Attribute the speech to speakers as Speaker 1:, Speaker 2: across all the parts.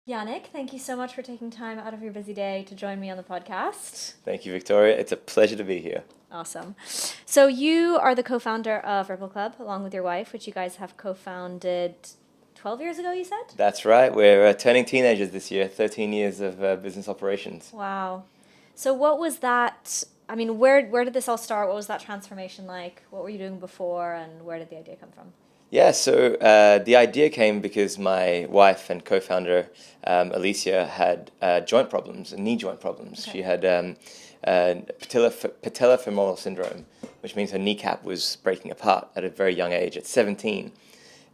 Speaker 1: Yannick, thank you so much for taking time out of your busy day to join me on the podcast.
Speaker 2: Thank you, Victoria. It's a pleasure to be here.
Speaker 1: Awesome. So, you are the co founder of Ripple Club along with your wife, which you guys have co founded 12 years ago, you said?
Speaker 2: That's right. We're turning teenagers this year, 13 years of business operations.
Speaker 1: Wow. So, what was that? I mean, where did this all start? What was that transformation like? What were you doing before, and where did the idea come from?
Speaker 2: Yeah, so the idea came because my wife and co-founder, Alicia, had joint problems, knee joint problems.
Speaker 1: Okay.
Speaker 2: She had patellofemoral syndrome, which means her kneecap was breaking apart at a very young age, at 17.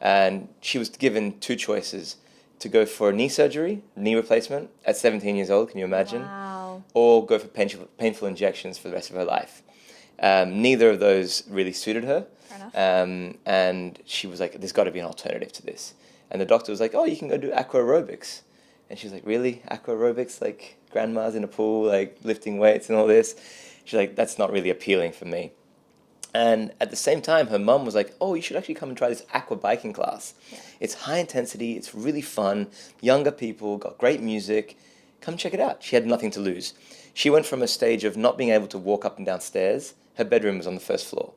Speaker 2: And she was given two choices: to go for knee surgery, knee replacement at 17 years old, can you imagine?
Speaker 1: Wow.
Speaker 2: Or go for painful injections for the rest of her life. Neither of those really suited her.
Speaker 1: Fair enough.
Speaker 2: And she was like, there's got to be an alternative to this. And the doctor was like, oh, you can go do aqua aerobics. And she was like, really? Aqua aerobics? Like grandma's in a pool, like lifting weights and all this? She's like, that's not really appealing for me. And at the same time, her mum was like, oh, you should actually come and try this aqua biking class.
Speaker 1: Yeah.
Speaker 2: It's high intensity, it's really fun, younger people, got great music. Come check it out. She had nothing to lose. She went from a stage of not being able to walk up and down stairs. Her bedroom was on the first floor.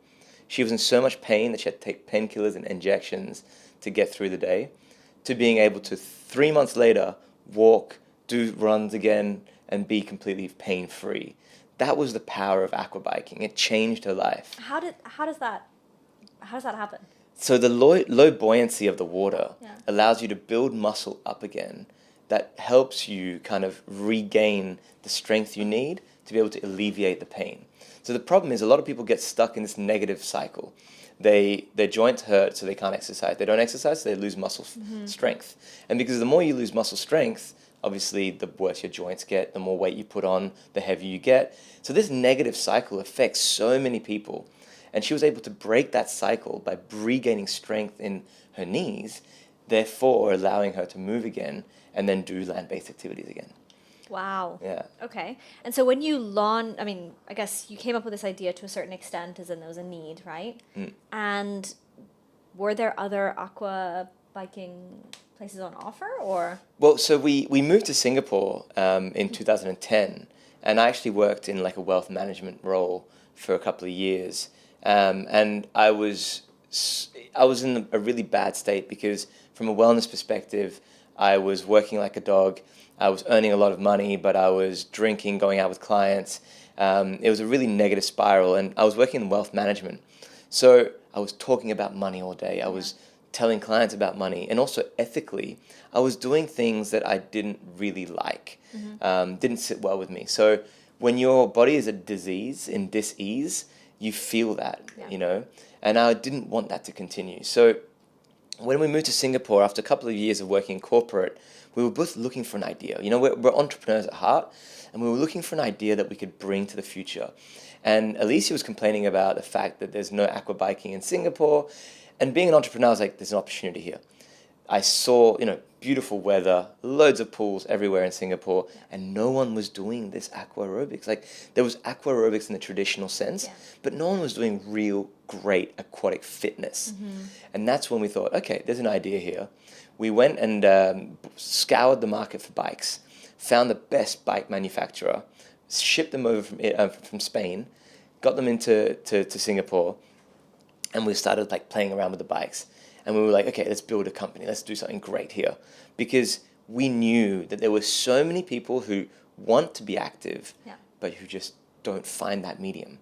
Speaker 2: She was in so much pain that she had to take painkillers and injections to get through the day, to being able to 3 months later walk, do runs again, and be completely pain-free. That was the power of aqua biking. It changed her life.
Speaker 1: How does that happen?
Speaker 2: So the low buoyancy of the water
Speaker 1: Yeah.
Speaker 2: allows you to build muscle up again. That helps you kind of regain the strength you need to be able to alleviate the pain. So the problem is a lot of people get stuck in this negative cycle. Their joints hurt, so they can't exercise. They don't exercise, so they lose muscle strength. And because the more you lose muscle strength, obviously the worse your joints get, the more weight you put on, the heavier you get. So this negative cycle affects so many people. And she was able to break that cycle by regaining strength in her knees, therefore allowing her to move again and then do land-based activities again.
Speaker 1: Wow.
Speaker 2: Yeah.
Speaker 1: Okay. And so when you I mean, I guess you came up with this idea to a certain extent, as in there was a need, right?
Speaker 2: Mm.
Speaker 1: And were there other aqua biking places on offer, or?
Speaker 2: Well, so we moved to Singapore in 2010, and I actually worked in like a wealth management role for a couple of years. And I was in a really bad state because from a wellness perspective, I was working like a dog. I was earning a lot of money, but I was drinking, going out with clients. It was a really negative spiral, and I was working in wealth management. So I was talking about money all day. I was telling clients about money, and also ethically, I was doing things that I didn't really like, didn't sit well with me. So when your body is a disease, in dis-ease, you feel that,
Speaker 1: Yeah.
Speaker 2: and I didn't want that to continue. So when we moved to Singapore, after a couple of years of working in corporate, we were both looking for an idea. We're entrepreneurs at heart, and we were looking for an idea that we could bring to the future. And Alicia was complaining about the fact that there's no aqua biking in Singapore. And being an entrepreneur, I was like, there's an opportunity here. I saw, beautiful weather, loads of pools everywhere in Singapore, and no one was doing this aqua aerobics. Like, there was aqua aerobics in the traditional sense, but no one was doing real great aquatic fitness. And that's when we thought, okay, there's an idea here. We went and scoured the market for bikes, found the best bike manufacturer, shipped them over from Spain, got them into Singapore, and we started like playing around with the bikes. And we were like, okay, let's build a company. Let's do something great here. Because we knew that there were so many people who want to be active, but who just don't find that medium.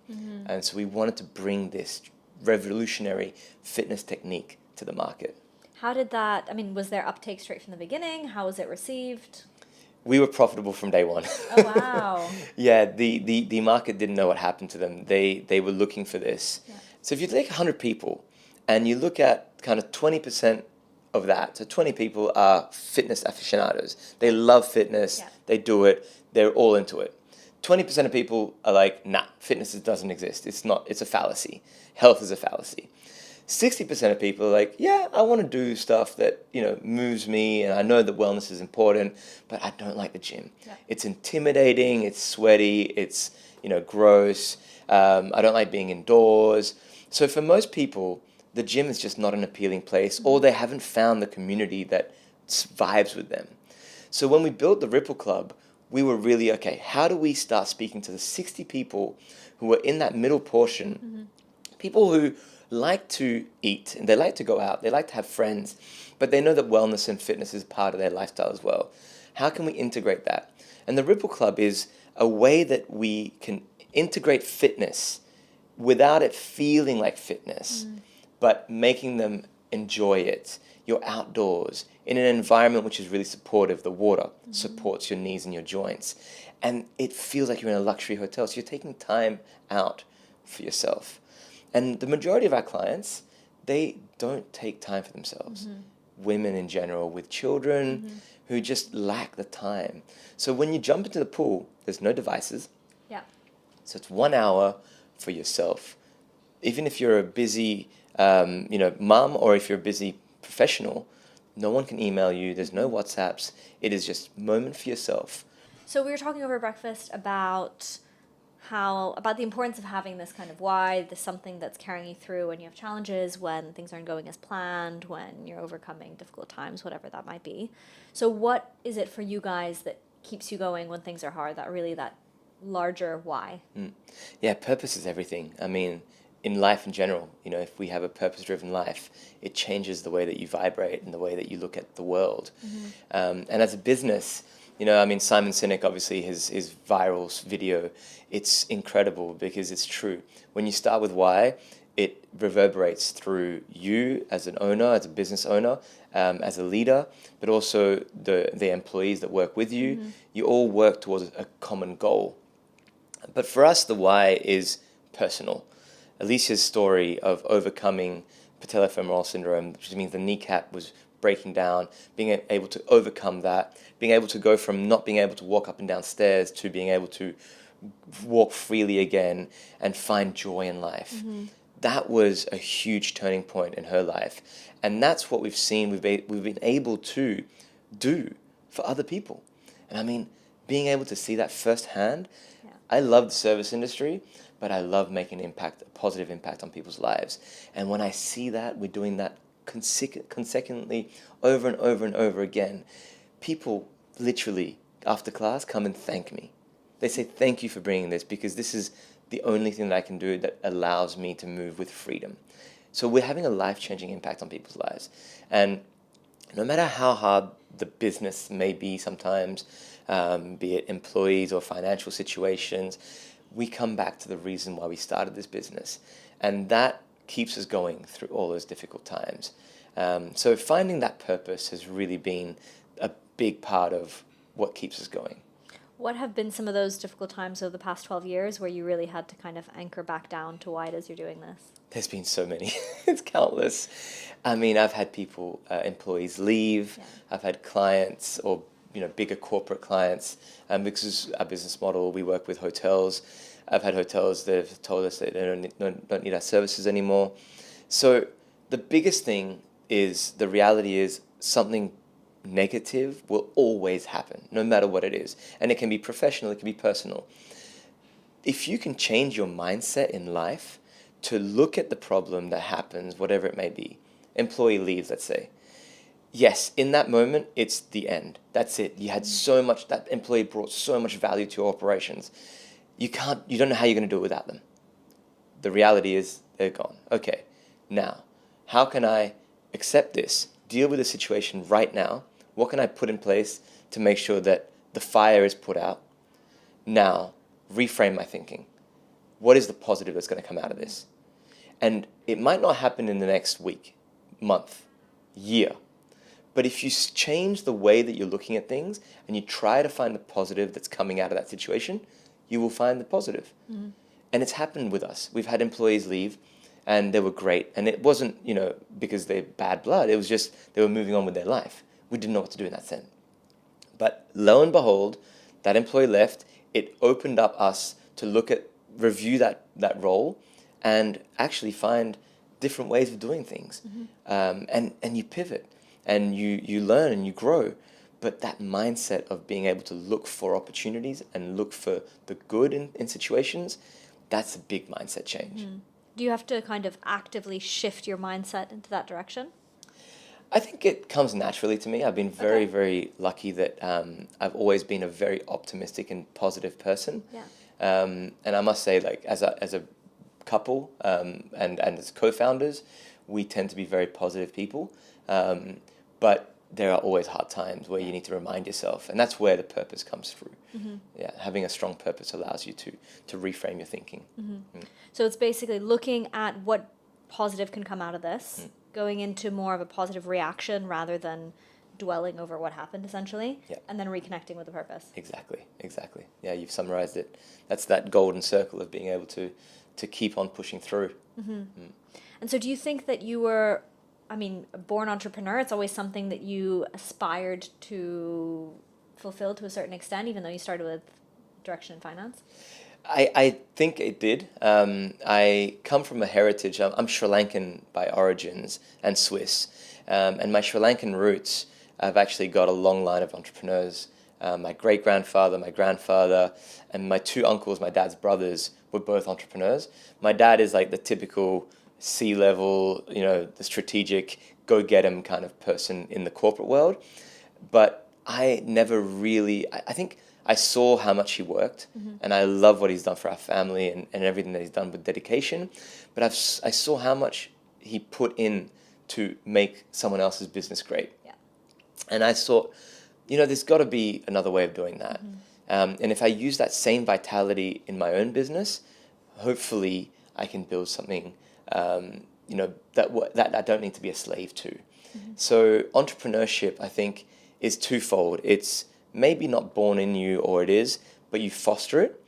Speaker 2: And so we wanted to bring this revolutionary fitness technique to the market.
Speaker 1: How did that, I mean, was there uptake straight from the beginning? How was it received?
Speaker 2: We were profitable from day one.
Speaker 1: Oh, wow.
Speaker 2: Yeah, the market didn't know what happened to them. They were looking for this.
Speaker 1: Yeah.
Speaker 2: So if you take 100 people and you look at kind of 20% of that, so 20 people are fitness aficionados. They love fitness, they do it, they're all into it. 20% of people are like, nah, fitness doesn't exist. It's a fallacy. Health is a fallacy. 60% of people are like, yeah, I want to do stuff that, moves me, and I know that wellness is important, but I don't like the gym.
Speaker 1: Yeah.
Speaker 2: It's intimidating, it's sweaty, it's, gross. I don't like being indoors. So for most people, the gym is just not an appealing place, or they haven't found the community that vibes with them. So when we built the Ripple Club, we were really, okay, how do we start speaking to the 60 people who were in that middle portion, people who like to eat and they like to go out, they like to have friends, but they know that wellness and fitness is part of their lifestyle as well. How can we integrate that? And the Ripple Club is a way that we can integrate fitness without it feeling like fitness, but making them enjoy it. You're outdoors in an environment which is really supportive. The water supports your knees and your joints. And it feels like you're in a luxury hotel. So you're taking time out for yourself. And the majority of our clients, they don't take time for themselves. Women in general with children who just lack the time. So when you jump into the pool, there's no devices.
Speaker 1: Yeah.
Speaker 2: So it's 1 hour for yourself. Even if you're a busy mum, or if you're a busy professional, no one can email you. There's no WhatsApps. It is just a moment for yourself.
Speaker 1: So we were talking over breakfast about the importance of having this kind of why, this something that's carrying you through when you have challenges, when things aren't going as planned, when you're overcoming difficult times, whatever that might be. So what is it for you guys that keeps you going when things are hard, that larger why?
Speaker 2: Yeah, purpose is everything. I mean, in life in general, if we have a purpose-driven life, it changes the way that you vibrate and the way that you look at the world. And as a business, Simon Sinek, obviously, his viral video, it's incredible because it's true. When you start with why, it reverberates through you as an owner, as a business owner, as a leader, but also the employees that work with you. You all work towards a common goal. But for us, the why is personal. Alicia's story of overcoming patellofemoral syndrome, which means the kneecap was breaking down, being able to overcome that, being able to go from not being able to walk up and down stairs to being able to walk freely again and find joy in life. That was a huge turning point in her life. And that's what we've seen, we've been able to do for other people. And I mean, being able to see that firsthand, I love the service industry, but I love making a positive impact on people's lives. And when I see that, we're doing that consecutively over and over and over again, people literally, after class, come and thank me. They say, thank you for bringing this, because this is the only thing that I can do that allows me to move with freedom. So we're having a life-changing impact on people's lives. And no matter how hard the business may be sometimes, be it employees or financial situations, we come back to the reason why we started this business. And that keeps us going through all those difficult times. So finding that purpose has really been a big part of what keeps us going.
Speaker 1: What have been some of those difficult times over the past 12 years where you really had to kind of anchor back down to why it is you're doing this?
Speaker 2: There's been so many. It's countless. I mean, I've had people, employees leave. Yeah. I've had clients or bigger corporate clients. Because our business model, we work with hotels. I've had hotels that have told us that they don't need our services anymore. So the biggest thing is, the reality is, something negative will always happen, no matter what it is. And it can be professional, it can be personal. If you can change your mindset in life to look at the problem that happens, whatever it may be, employee leaves, let's say. Yes, in that moment, it's the end. That's it. You had so much, that employee brought so much value to your operations. You don't know how you're going to do it without them. The reality is they're gone. Okay, now, how can I accept this, deal with the situation right now? What can I put in place to make sure that the fire is put out? Now, reframe my thinking. What is the positive that's going to come out of this? And it might not happen in the next week, month, year. But if you change the way that you're looking at things and you try to find the positive that's coming out of that situation, you will find the positive. Mm-hmm. And it's happened with us. We've had employees leave and they were great. And it wasn't, because they're bad blood. It was just they were moving on with their life. We didn't know what to do in that sense. But lo and behold, that employee left. It opened up us to review that role and actually find different ways of doing things. Mm-hmm. And you pivot and you learn and you grow. But that mindset of being able to look for opportunities and look for the good in situations, that's a big mindset change.
Speaker 1: Mm. Do you have to kind of actively shift your mindset into that direction?
Speaker 2: I think it comes naturally to me. I've been very, very lucky that I've always been a very optimistic and positive person.
Speaker 1: Yeah.
Speaker 2: And I must say, like, as a couple and as co-founders, we tend to be very positive people. But there are always hard times where you need to remind yourself, and that's where the purpose comes through. Yeah, having a strong purpose allows you to reframe your thinking.
Speaker 1: So it's basically looking at what positive can come out of this, going into more of a positive reaction rather than dwelling over what happened, essentially,
Speaker 2: Yeah.
Speaker 1: and then reconnecting with the purpose.
Speaker 2: Exactly. Yeah, you've summarized it. That's that golden circle of being able to keep on pushing through.
Speaker 1: And so do you think that you were, I mean, a born entrepreneur, it's always something that you aspired to fulfill to a certain extent, even though you started with direction in finance?
Speaker 2: I think it did. I come from a heritage. I'm Sri Lankan by origins and Swiss. And my Sri Lankan roots, I've actually got a long line of entrepreneurs. My great-grandfather, my grandfather, and my two uncles, my dad's brothers, were both entrepreneurs. My dad is like the typical C-level, the strategic, go-get-'em kind of person in the corporate world. But I never really, I think I saw how much he worked, and I love what he's done for our family and everything that he's done with dedication. But I saw how much he put in to make someone else's business great.
Speaker 1: Yeah.
Speaker 2: And I thought, there's got to be another way of doing that. And if I use that same vitality in my own business, hopefully I can build something, that I don't need to be a slave to. So entrepreneurship, I think, is twofold. It's maybe not born in you, or it is, but you foster it.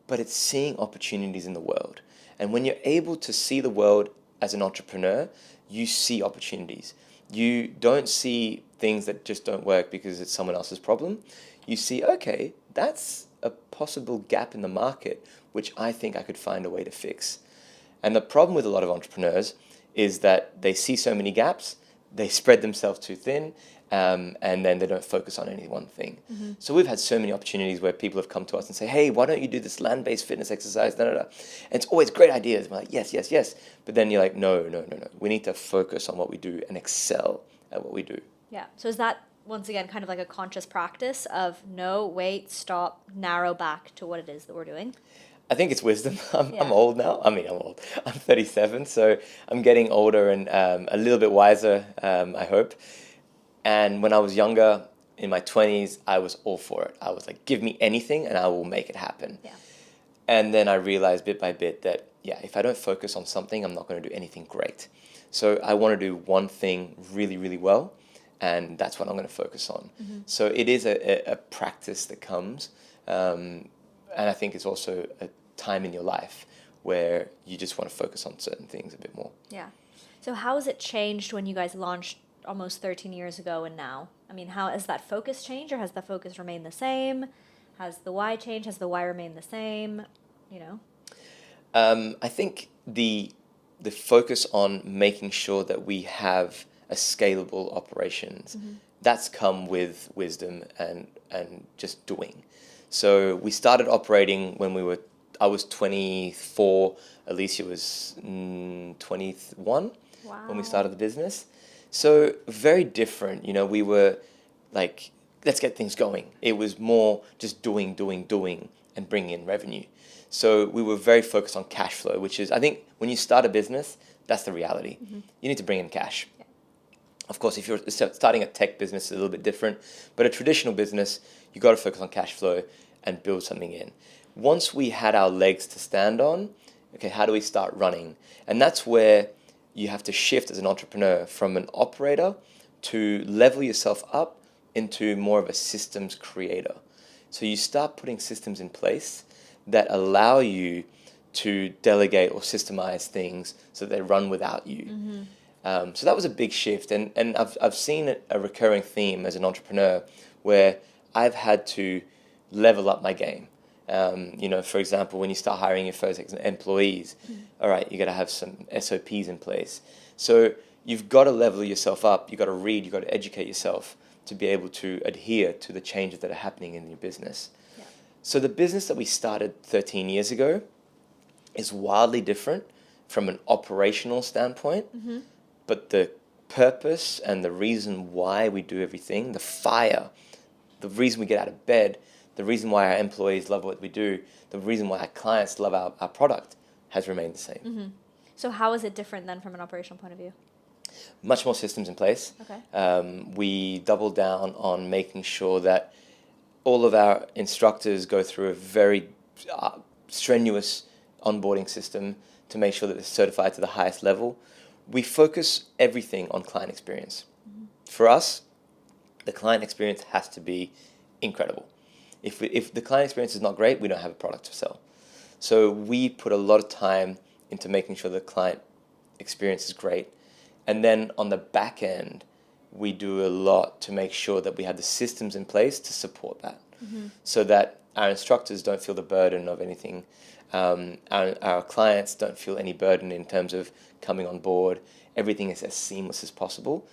Speaker 2: But it's seeing opportunities in the world. And when you're able to see the world as an entrepreneur, you see opportunities. You don't see things that just don't work because it's someone else's problem. You see, okay, that's a possible gap in the market, which I think I could find a way to fix. And the problem with a lot of entrepreneurs is that they see so many gaps, they spread themselves too thin, and then they don't focus on any one thing. So we've had so many opportunities where people have come to us and say, hey, why don't you do this land-based fitness exercise? And it's always great ideas. We're like, yes. But then you're like, no. We need to focus on what we do and excel at what we do.
Speaker 1: Yeah. So is that, once again, kind of like a conscious practice of no, wait, stop, narrow back to what it is that we're doing?
Speaker 2: I think it's wisdom. I'm old now. I'm old. I'm 37, so I'm getting older and a little bit wiser, I hope. And when I was younger, in my 20s, I was all for it. I was like, give me anything and I will make it happen.
Speaker 1: Yeah.
Speaker 2: And then I realized bit by bit that, if I don't focus on something, I'm not going to do anything great. So I want to do one thing really, really well, and that's what I'm going to focus on. So it is a practice that comes, and I think it's also a time in your life where you just want to focus on certain things a bit more.
Speaker 1: Yeah. So how has it changed when you guys launched almost 13 years ago and now? I mean, how has that focus changed, or has the focus remained the same? Has the why changed? Has the why remained the same?
Speaker 2: I think the focus on making sure that we have a scalable operations, that's come with wisdom and just doing. So we started operating when I was 24, Alicia was 21 when we started the business. So very different, we were like, let's get things going. It was more just doing and bringing in revenue. So we were very focused on cash flow, which is, I think, when you start a business, that's the reality. You need to bring in cash. Yeah. Of course, if you're starting a tech business, it's a little bit different. But a traditional business, you got to focus on cash flow and build something in. Once we had our legs to stand on, okay, how do we start running? And that's where you have to shift as an entrepreneur from an operator to level yourself up into more of a systems creator. So you start putting systems in place that allow you to delegate or systemize things so they run without you. So that was a big shift. And I've seen a recurring theme as an entrepreneur where I've had to level up my game. For example, when you start hiring your first employees, all right, you got to have some SOPs in place. So you've got to level yourself up. You've got to read. You've got to educate yourself to be able to adhere to the changes that are happening in your business. Yeah. So the business that we started 13 years ago is wildly different from an operational standpoint, but the purpose and the reason why we do everything, the fire, the reason we get out of bed, the reason why our employees love what we do, the reason why our clients love our product has remained the same.
Speaker 1: Mm-hmm. So how is it different then from an operational point of view?
Speaker 2: Much more systems in place.
Speaker 1: Okay.
Speaker 2: We double down on making sure that all of our instructors go through a very strenuous onboarding system to make sure that they're certified to the highest level. We focus everything on client experience. Mm-hmm. For us, the client experience has to be incredible. If the client experience is not great, we don't have a product to sell. So we put a lot of time into making sure the client experience is great. And then on the back end, we do a lot to make sure that we have the systems in place to support that. Mm-hmm. So that our instructors don't feel the burden of anything. Our clients don't feel any burden in terms of coming on board. Everything is as seamless as possible.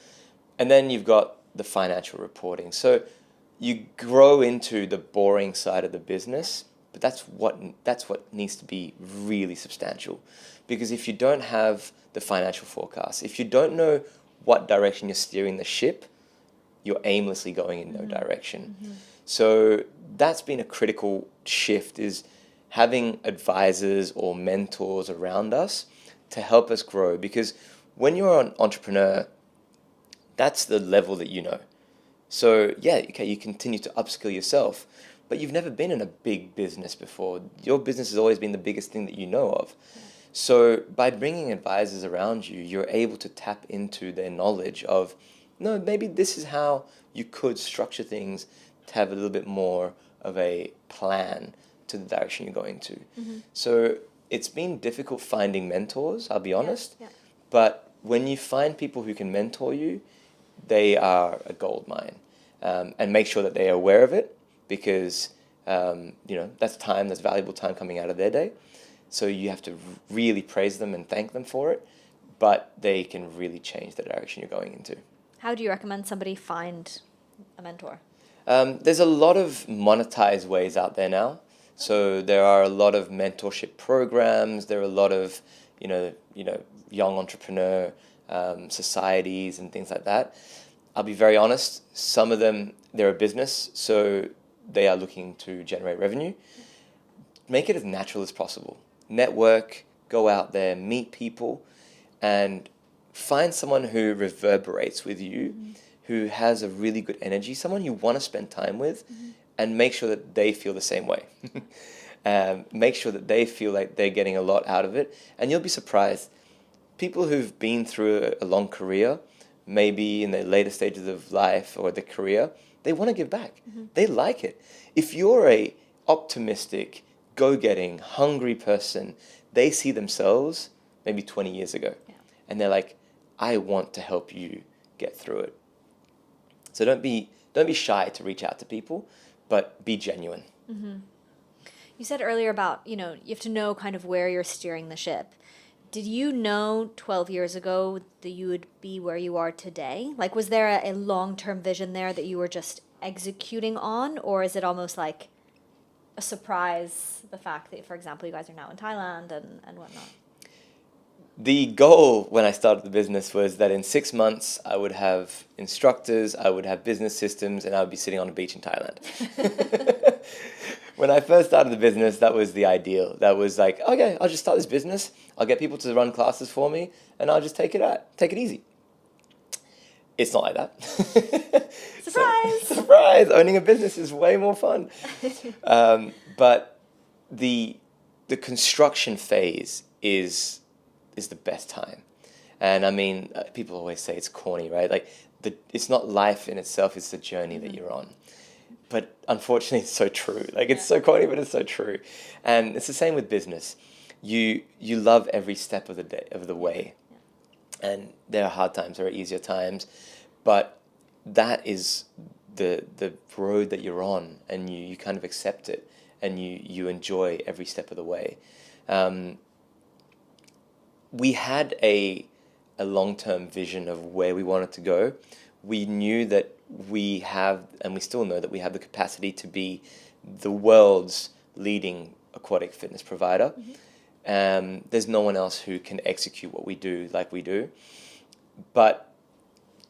Speaker 2: And then you've got the financial reporting. So you grow into the boring side of the business, but that's what needs to be really substantial. Because if you don't have the financial forecast, if you don't know what direction you're steering the ship, you're aimlessly going in no direction. Mm-hmm. So that's been a critical shift, is having advisors or mentors around us to help us grow. Because when you're an entrepreneur, that's the level that you know. So yeah, okay, you continue to upskill yourself, but you've never been in a big business before. Your business has always been the biggest thing that you know of. Yeah. So by bringing advisors around you, you're able to tap into their knowledge of, no, maybe this is how you could structure things to have a little bit more of a plan to the direction you're going to. Mm-hmm. So it's been difficult finding mentors, I'll be honest. Yeah. But when you find people who can mentor you, they are a gold mine. And make sure that they are aware of it, because that's time, that's valuable time coming out of their day. So you have to really praise them and thank them for it, but they can really change the direction you're going into.
Speaker 1: How do you recommend somebody find a mentor?
Speaker 2: There's a lot of monetized ways out there now. So there are a lot of mentorship programs. There are a lot of, young entrepreneur societies and things like that. I'll be very honest, some of them, they're a business, so they are looking to generate revenue. Make it as natural as possible. Network, go out there, meet people, and find someone who reverberates with you, mm-hmm. who has a really good energy, someone you want to spend time with, mm-hmm. and make sure that they feel the same way. Make sure that they feel like they're getting a lot out of it, and you'll be surprised. People who've been through a long career, maybe in their later stages of life or their career, they want to give back. Mm-hmm. They like it. If you're a optimistic, go-getting, hungry person, they see themselves maybe 20 years ago. Yeah. And they're like, I want to help you get through it. So don't be shy to reach out to people, but be genuine.
Speaker 1: Mm-hmm. You said earlier about, you have to know kind of where you're steering the ship. Did you know 12 years ago that you would be where you are today? Like, was there a long-term vision there that you were just executing on? Or is it almost like a surprise, the fact that, for example, you guys are now in Thailand and whatnot?
Speaker 2: The goal when I started the business was that in 6 months, I would have instructors, I would have business systems, and I would be sitting on a beach in Thailand. When I first started the business, that was the ideal. That was like, okay, I'll just start this business. I'll get people to run classes for me, and I'll just take it easy. It's not like that.
Speaker 1: Surprise!
Speaker 2: Surprise! Owning a business is way more fun. But the construction phase is the best time. And I mean, people always say it's corny, right? Like, it's not life in itself, it's the journey that you're on. But unfortunately, it's so true. Like, it's so corny, but it's so true. And it's the same with business. You love every step of the way. Yeah. And there are hard times, there are easier times. But that is the road that you're on, and you kind of accept it, and you enjoy every step of the way. We had a long-term vision of where we wanted to go. We knew that we have, and we still know that we have the capacity to be the world's leading aquatic fitness provider. Mm-hmm. There's no one else who can execute what we do like we do. But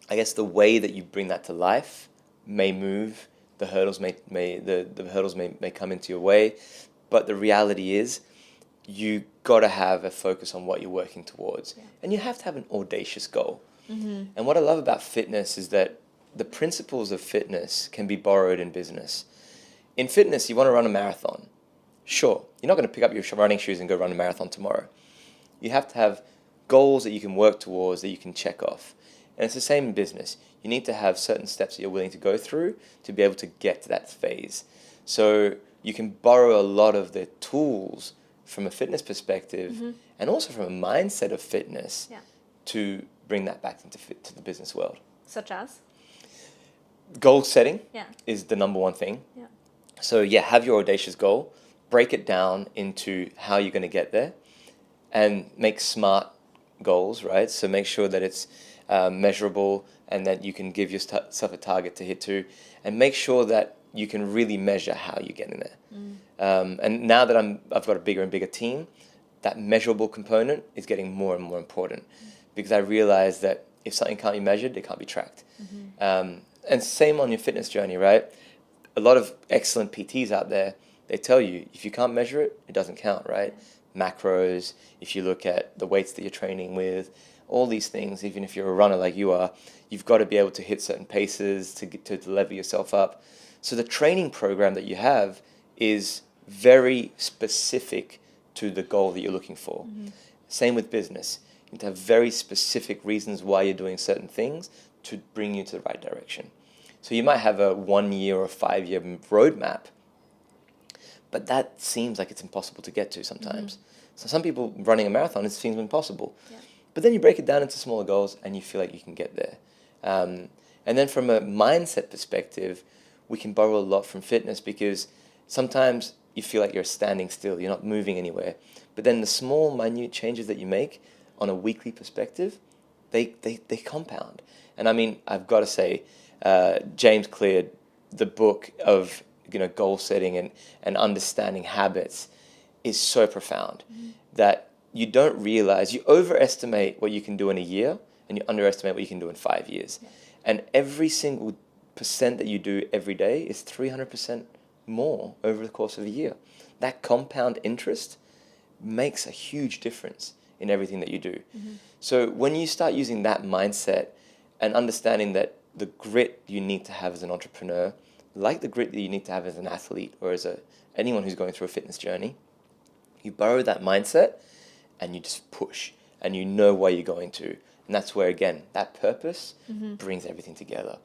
Speaker 2: I guess the way that you bring that to life may move. The hurdles the hurdles may come into your way, but the reality is, you got to have a focus on what you're working towards, and you have to have an audacious goal. And what I love about fitness is that the principles of fitness can be borrowed in business. In fitness, you want to run a marathon. Sure, you're not going to pick up your running shoes and go run a marathon tomorrow. You have to have goals that you can work towards, that you can check off. And it's the same in business. You need to have certain steps that you're willing to go through to be able to get to that phase. So you can borrow a lot of the tools from a fitness perspective and also from a mindset of fitness to bring that back to the business world.
Speaker 1: Such as?
Speaker 2: Goal setting is the number one thing. So have your audacious goal, break it down into how you're going to get there, and make smart goals, right? So make sure that it's measurable and that you can give yourself a target to hit to, and make sure that you can really measure how you're getting there. And now that I've got a bigger and bigger team, that measurable component is getting more and more important, because I realize that if something can't be measured, it can't be tracked. And same on your fitness journey, right? A lot of excellent PTs out there, they tell you if you can't measure it, it doesn't count, right? Macros, if you look at the weights that you're training with, all these things, even if you're a runner like you are, you've got to be able to hit certain paces to level yourself up. So the training program that you have is very specific to the goal that you're looking for. Same with business. You need to have very specific reasons why you're doing certain things to bring you to the right direction. So you might have a 1 year or 5 year roadmap, but that seems like it's impossible to get to sometimes. So some people running a marathon, it seems impossible. But then you break it down into smaller goals and you feel like you can get there. And then from a mindset perspective, we can borrow a lot from fitness, because sometimes you feel like you're standing still, you're not moving anywhere. But then the small, minute changes that you make on a weekly perspective, they compound. And I mean, I've got to say, James Clear, the book of goal setting and understanding habits, is so profound that you don't realize, you overestimate what you can do in a year and you underestimate what you can do in 5 years. And every single percent that you do every day is 300% more over the course of a year. That compound interest makes a huge difference in everything that you do. So when you start using that mindset and understanding that the grit you need to have as an entrepreneur, like the grit that you need to have as an athlete or as anyone who's going through a fitness journey, you borrow that mindset and you just push, and you know where you're going to. And that's where, again, that purpose brings everything together.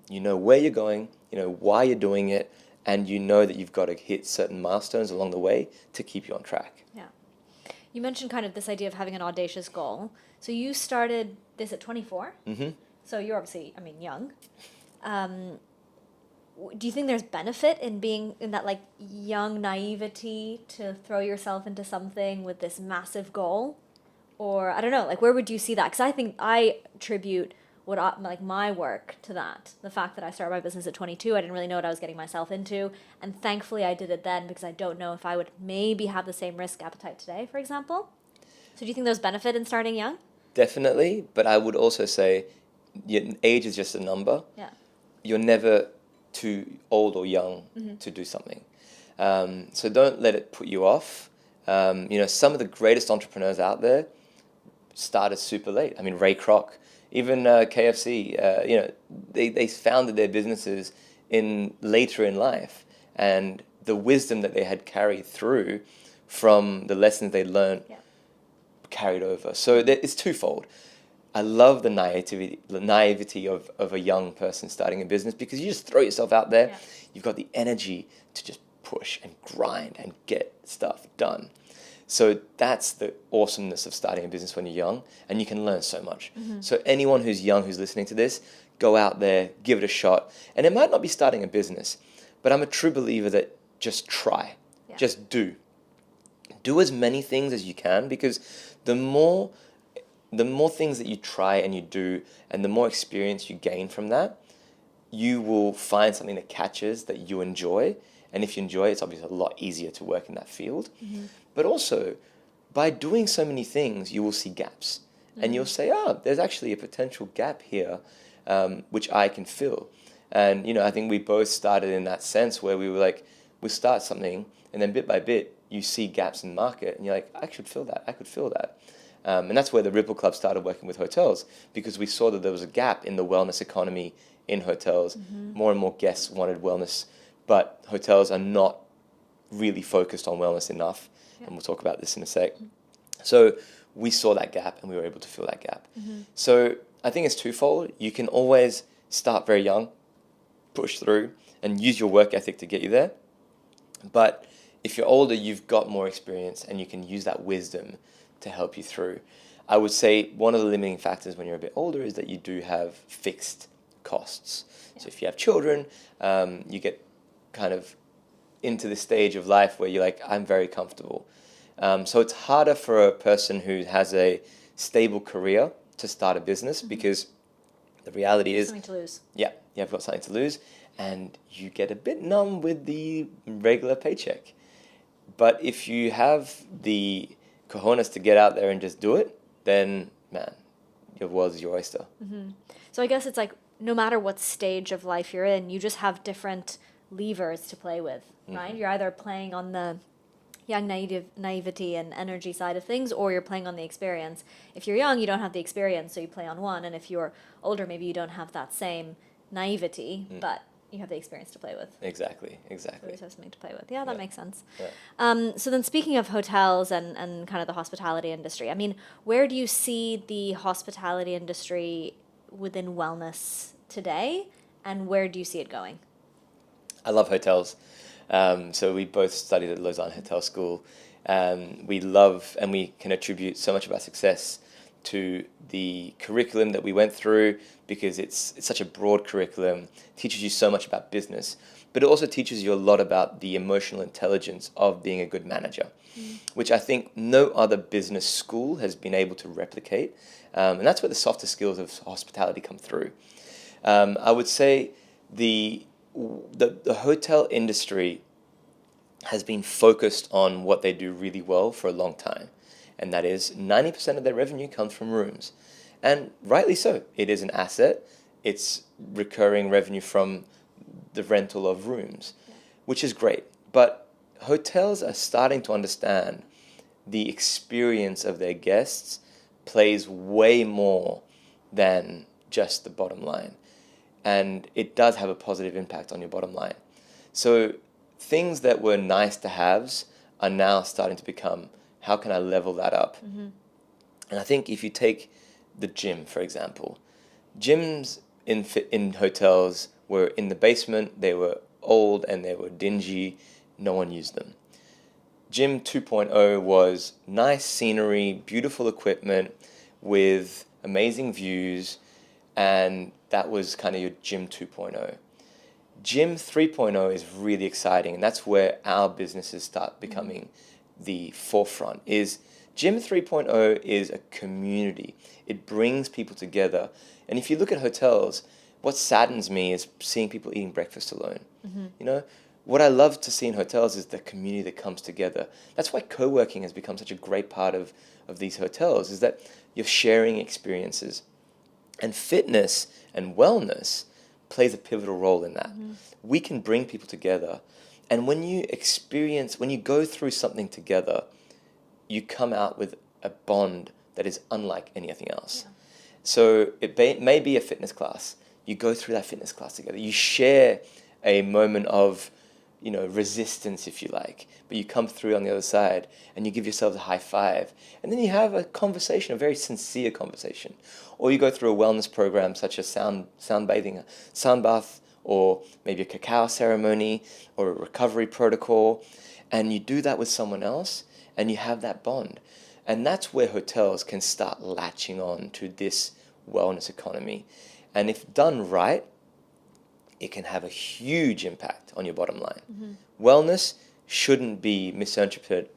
Speaker 2: You know where you're going, you know why you're doing it, and you know that you've got to hit certain milestones along the way to keep you on track.
Speaker 1: You mentioned kind of this idea of having an audacious goal. So you started this at 24. So you're obviously, young. Do you think there's benefit in being in that like young naivety to throw yourself into something with this massive goal? Or I don't know, like where would you see that? Because I think I attribute my work to that. The fact that I started my business at 22, I didn't really know what I was getting myself into. And thankfully I did it then, because I don't know if I would maybe have the same risk appetite today, for example. So do you think there's benefit in starting young?
Speaker 2: Definitely, but I would also say age is just a number. You're never too old or young to do something. So don't let it put you off. Some of the greatest entrepreneurs out there started super late. I mean, Ray Kroc, even KFC, they founded their businesses later in life, and the wisdom that they had carried through from the lessons they learned carried over. So it's twofold. I love the naivety of a young person starting a business, because you just throw yourself out there. You've got the energy to just push and grind and get stuff done. So that's the awesomeness of starting a business when you're young, and you can learn so much. So anyone who's young who's listening to this, go out there, give it a shot. And it might not be starting a business, but I'm a true believer that just try. Just do. Do as many things as you can, because the more things that you try and you do, and the more experience you gain from that, you will find something that catches that you enjoy. And if you enjoy it, it's obviously a lot easier to work in that field. But also, by doing so many things, you will see gaps. And you'll say, there's actually a potential gap here. which I can fill. And, I think we both started in that sense where we were like, we start something, and then bit by bit, you see gaps in the market, and you're like, I could fill that, I could fill that. And that's where the Ripple Club started working with hotels, because we saw that there was a gap in the wellness economy in hotels. More and more guests wanted wellness, but hotels are not really focused on wellness enough. Yeah. And we'll talk about this in a sec. So we saw that gap, and we were able to fill that gap. So I think it's twofold. You can always start very young, push through, and use your work ethic to get you there. But if you're older, you've got more experience, and you can use that wisdom to help you through. I would say one of the limiting factors when you're a bit older is that you do have fixed costs. Yeah. So if you have children, you get kind of into this stage of life where you're like, I'm very comfortable. So it's harder for a person who has a stable career to start a business, because the reality is...
Speaker 1: Something to lose.
Speaker 2: Yeah, you've got something to lose, and you get a bit numb with the regular paycheck. But if you have the cojones to get out there and just do it, then, man, your world is your oyster.
Speaker 1: So I guess it's like, no matter what stage of life you're in, you just have different levers to play with, right? You're either playing on the young naivety and energy side of things, or you're playing on the experience. If you're young, you don't have the experience, so you play on one. And if you're older, maybe you don't have that same naivety, but you have the experience to play with.
Speaker 2: Exactly.
Speaker 1: So you always have something to play with. Yeah, that makes sense.
Speaker 2: Yeah.
Speaker 1: So then, speaking of hotels and kind of the hospitality industry, I mean, where do you see the hospitality industry within wellness today, and where do you see it going?
Speaker 2: I love hotels. So we both studied at Lausanne Hotel School. We love, and we can attribute so much of our success to the curriculum that we went through, because it's such a broad curriculum, teaches you so much about business, but it also teaches you a lot about the emotional intelligence of being a good manager, which I think no other business school has been able to replicate. And that's where the softer skills of hospitality come through. I would say the hotel industry has been focused on what they do really well for a long time, and that is 90% of their revenue comes from rooms. And rightly so. It is an asset. It's recurring revenue from the rental of rooms, which is great. But hotels are starting to understand the experience of their guests plays way more than just the bottom line. And it does have a positive impact on your bottom line. So things that were nice to haves are now starting to become, how can I level that up? And I think if you take the gym, for example, gyms in hotels were in the basement, they were old and they were dingy, no one used them. Gym 2.0 was nice scenery, beautiful equipment with amazing views, and that was kind of your Gym 2.0. Gym 3.0 is really exciting, and that's where our businesses start becoming the forefront. Is Gym 3.0 is a community. It brings people together. And if you look at hotels, what saddens me is seeing people eating breakfast alone. You know, what I love to see in hotels is the community that comes together. That's why co-working has become such a great part of these hotels, is that you're sharing experiences. And fitness and wellness plays a pivotal role in that. We can bring people together. And when you go through something together, you come out with a bond that is unlike anything else. Yeah. So it may be a fitness class. You go through that fitness class together. You share a moment of, resistance, if you like, but you come through on the other side and you give yourselves a high five. And then you have a conversation, a very sincere conversation. Or you go through a wellness program such as sound bathing, a sound bath, or maybe a cacao ceremony or a recovery protocol. And you do that with someone else and you have that bond. And that's where hotels can start latching on to this wellness economy. And if done right, it can have a huge impact on your bottom line. Wellness shouldn't be misinterpreted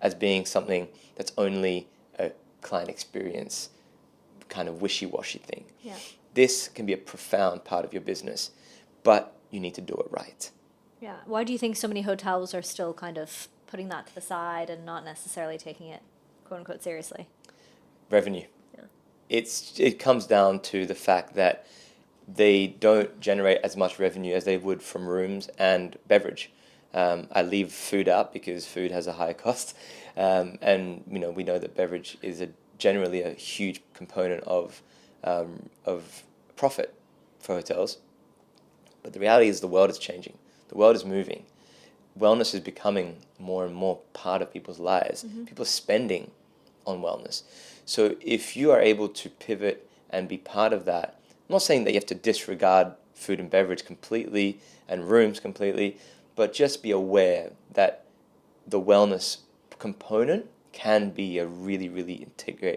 Speaker 2: as being something that's only a client experience kind of wishy-washy thing.
Speaker 1: Yeah.
Speaker 2: This can be a profound part of your business, but you need to do it right.
Speaker 1: Yeah. Why do you think so many hotels are still kind of putting that to the side and not necessarily taking it, quote unquote, seriously?
Speaker 2: Revenue.
Speaker 1: Yeah.
Speaker 2: it comes down to the fact that they don't generate as much revenue as they would from rooms and beverage. I leave food out because food has a higher cost, and we know that beverage is generally a huge component of profit for hotels. But the reality is the world is changing. The world is moving. Wellness is becoming more and more part of people's lives. People are spending on wellness. So if you are able to pivot and be part of that, I'm not saying that you have to disregard food and beverage completely and rooms completely, but just be aware that the wellness component can be a really, really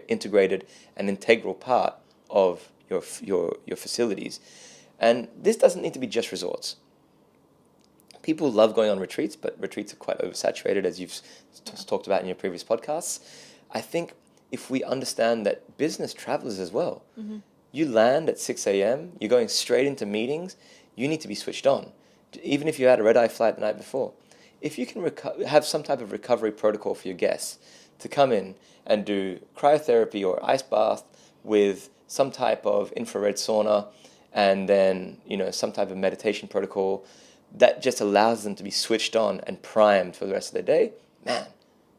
Speaker 2: integrated and integral part of your facilities. And this doesn't need to be just resorts. People love going on retreats, but retreats are quite oversaturated, as you've talked about in your previous podcasts. I think if we understand that business travelers as well, you land at 6 a.m., you're going straight into meetings, you need to be switched on, even if you had a red-eye flight the night before. If you can have some type of recovery protocol for your guests to come in and do cryotherapy or ice bath with some type of infrared sauna and then, some type of meditation protocol that just allows them to be switched on and primed for the rest of their day, man,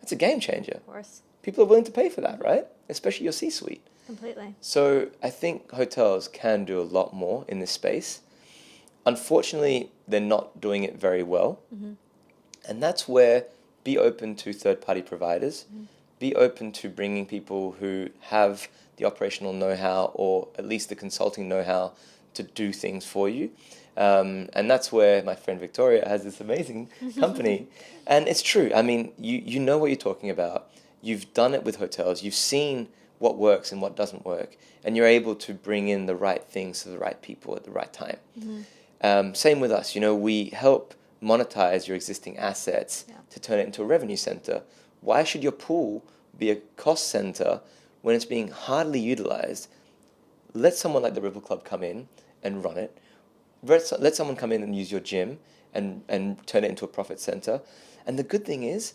Speaker 2: that's a game changer.
Speaker 1: Of course.
Speaker 2: People are willing to pay for that, right? Especially your C-suite.
Speaker 1: Completely.
Speaker 2: So I think hotels can do a lot more in this space. Unfortunately, they're not doing it very well. And that's where be open to third-party providers. Be open to bringing people who have the operational know-how or at least the consulting know-how to do things for you. And that's where my friend Victoria has this amazing company. And it's true. I mean, you know what you're talking about. You've done it with hotels. You've seen what works and what doesn't work. And you're able to bring in the right things to the right people at the right time. Same with us. We help monetize your existing assets to turn it into a revenue center. Why should your pool be a cost center when it's being hardly utilized? Let someone like the River Club come in and run it. Let someone come in and use your gym and turn it into a profit center. And the good thing is,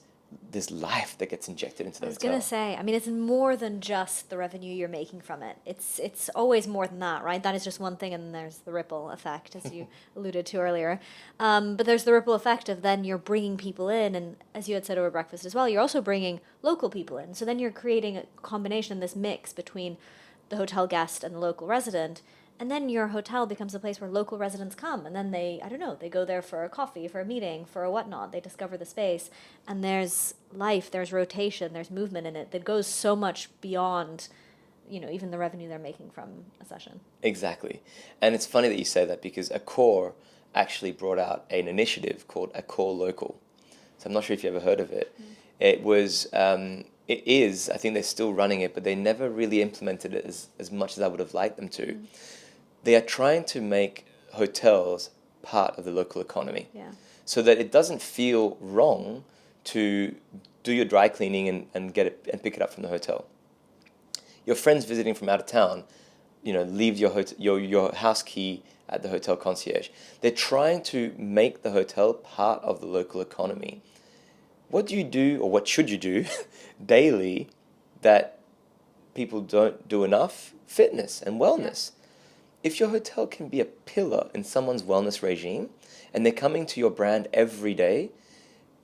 Speaker 2: there's life that gets injected into the hotel.
Speaker 1: I was going to say, I mean, it's more than just the revenue you're making from it. It's always more than that, right? That is just one thing, and then there's the ripple effect, as you alluded to earlier. But there's the ripple effect of then you're bringing people in, and as you had said over breakfast as well, you're also bringing local people in. So then you're creating a combination, this mix between the hotel guest and the local resident. And then your hotel becomes a place where local residents come, and then they go there for a coffee, for a meeting, for a whatnot. They discover the space, and there's life, there's rotation, there's movement in it that goes so much beyond, even the revenue they're making from a session.
Speaker 2: Exactly. And it's funny that you say that because Accor actually brought out an initiative called Accor Local. So I'm not sure if you ever heard of it. It is, I think they're still running it, but they never really implemented it as much as I would have liked them to. They are trying to make hotels part of the local economy so that it doesn't feel wrong to do your dry cleaning and get it and pick it up from the hotel. Your friends visiting from out of town, leave your house key at the hotel concierge. They're trying to make the hotel part of the local economy. What do you do, or what should you do daily that people don't do enough? Fitness and wellness. If your hotel can be a pillar in someone's wellness regime and they're coming to your brand every day,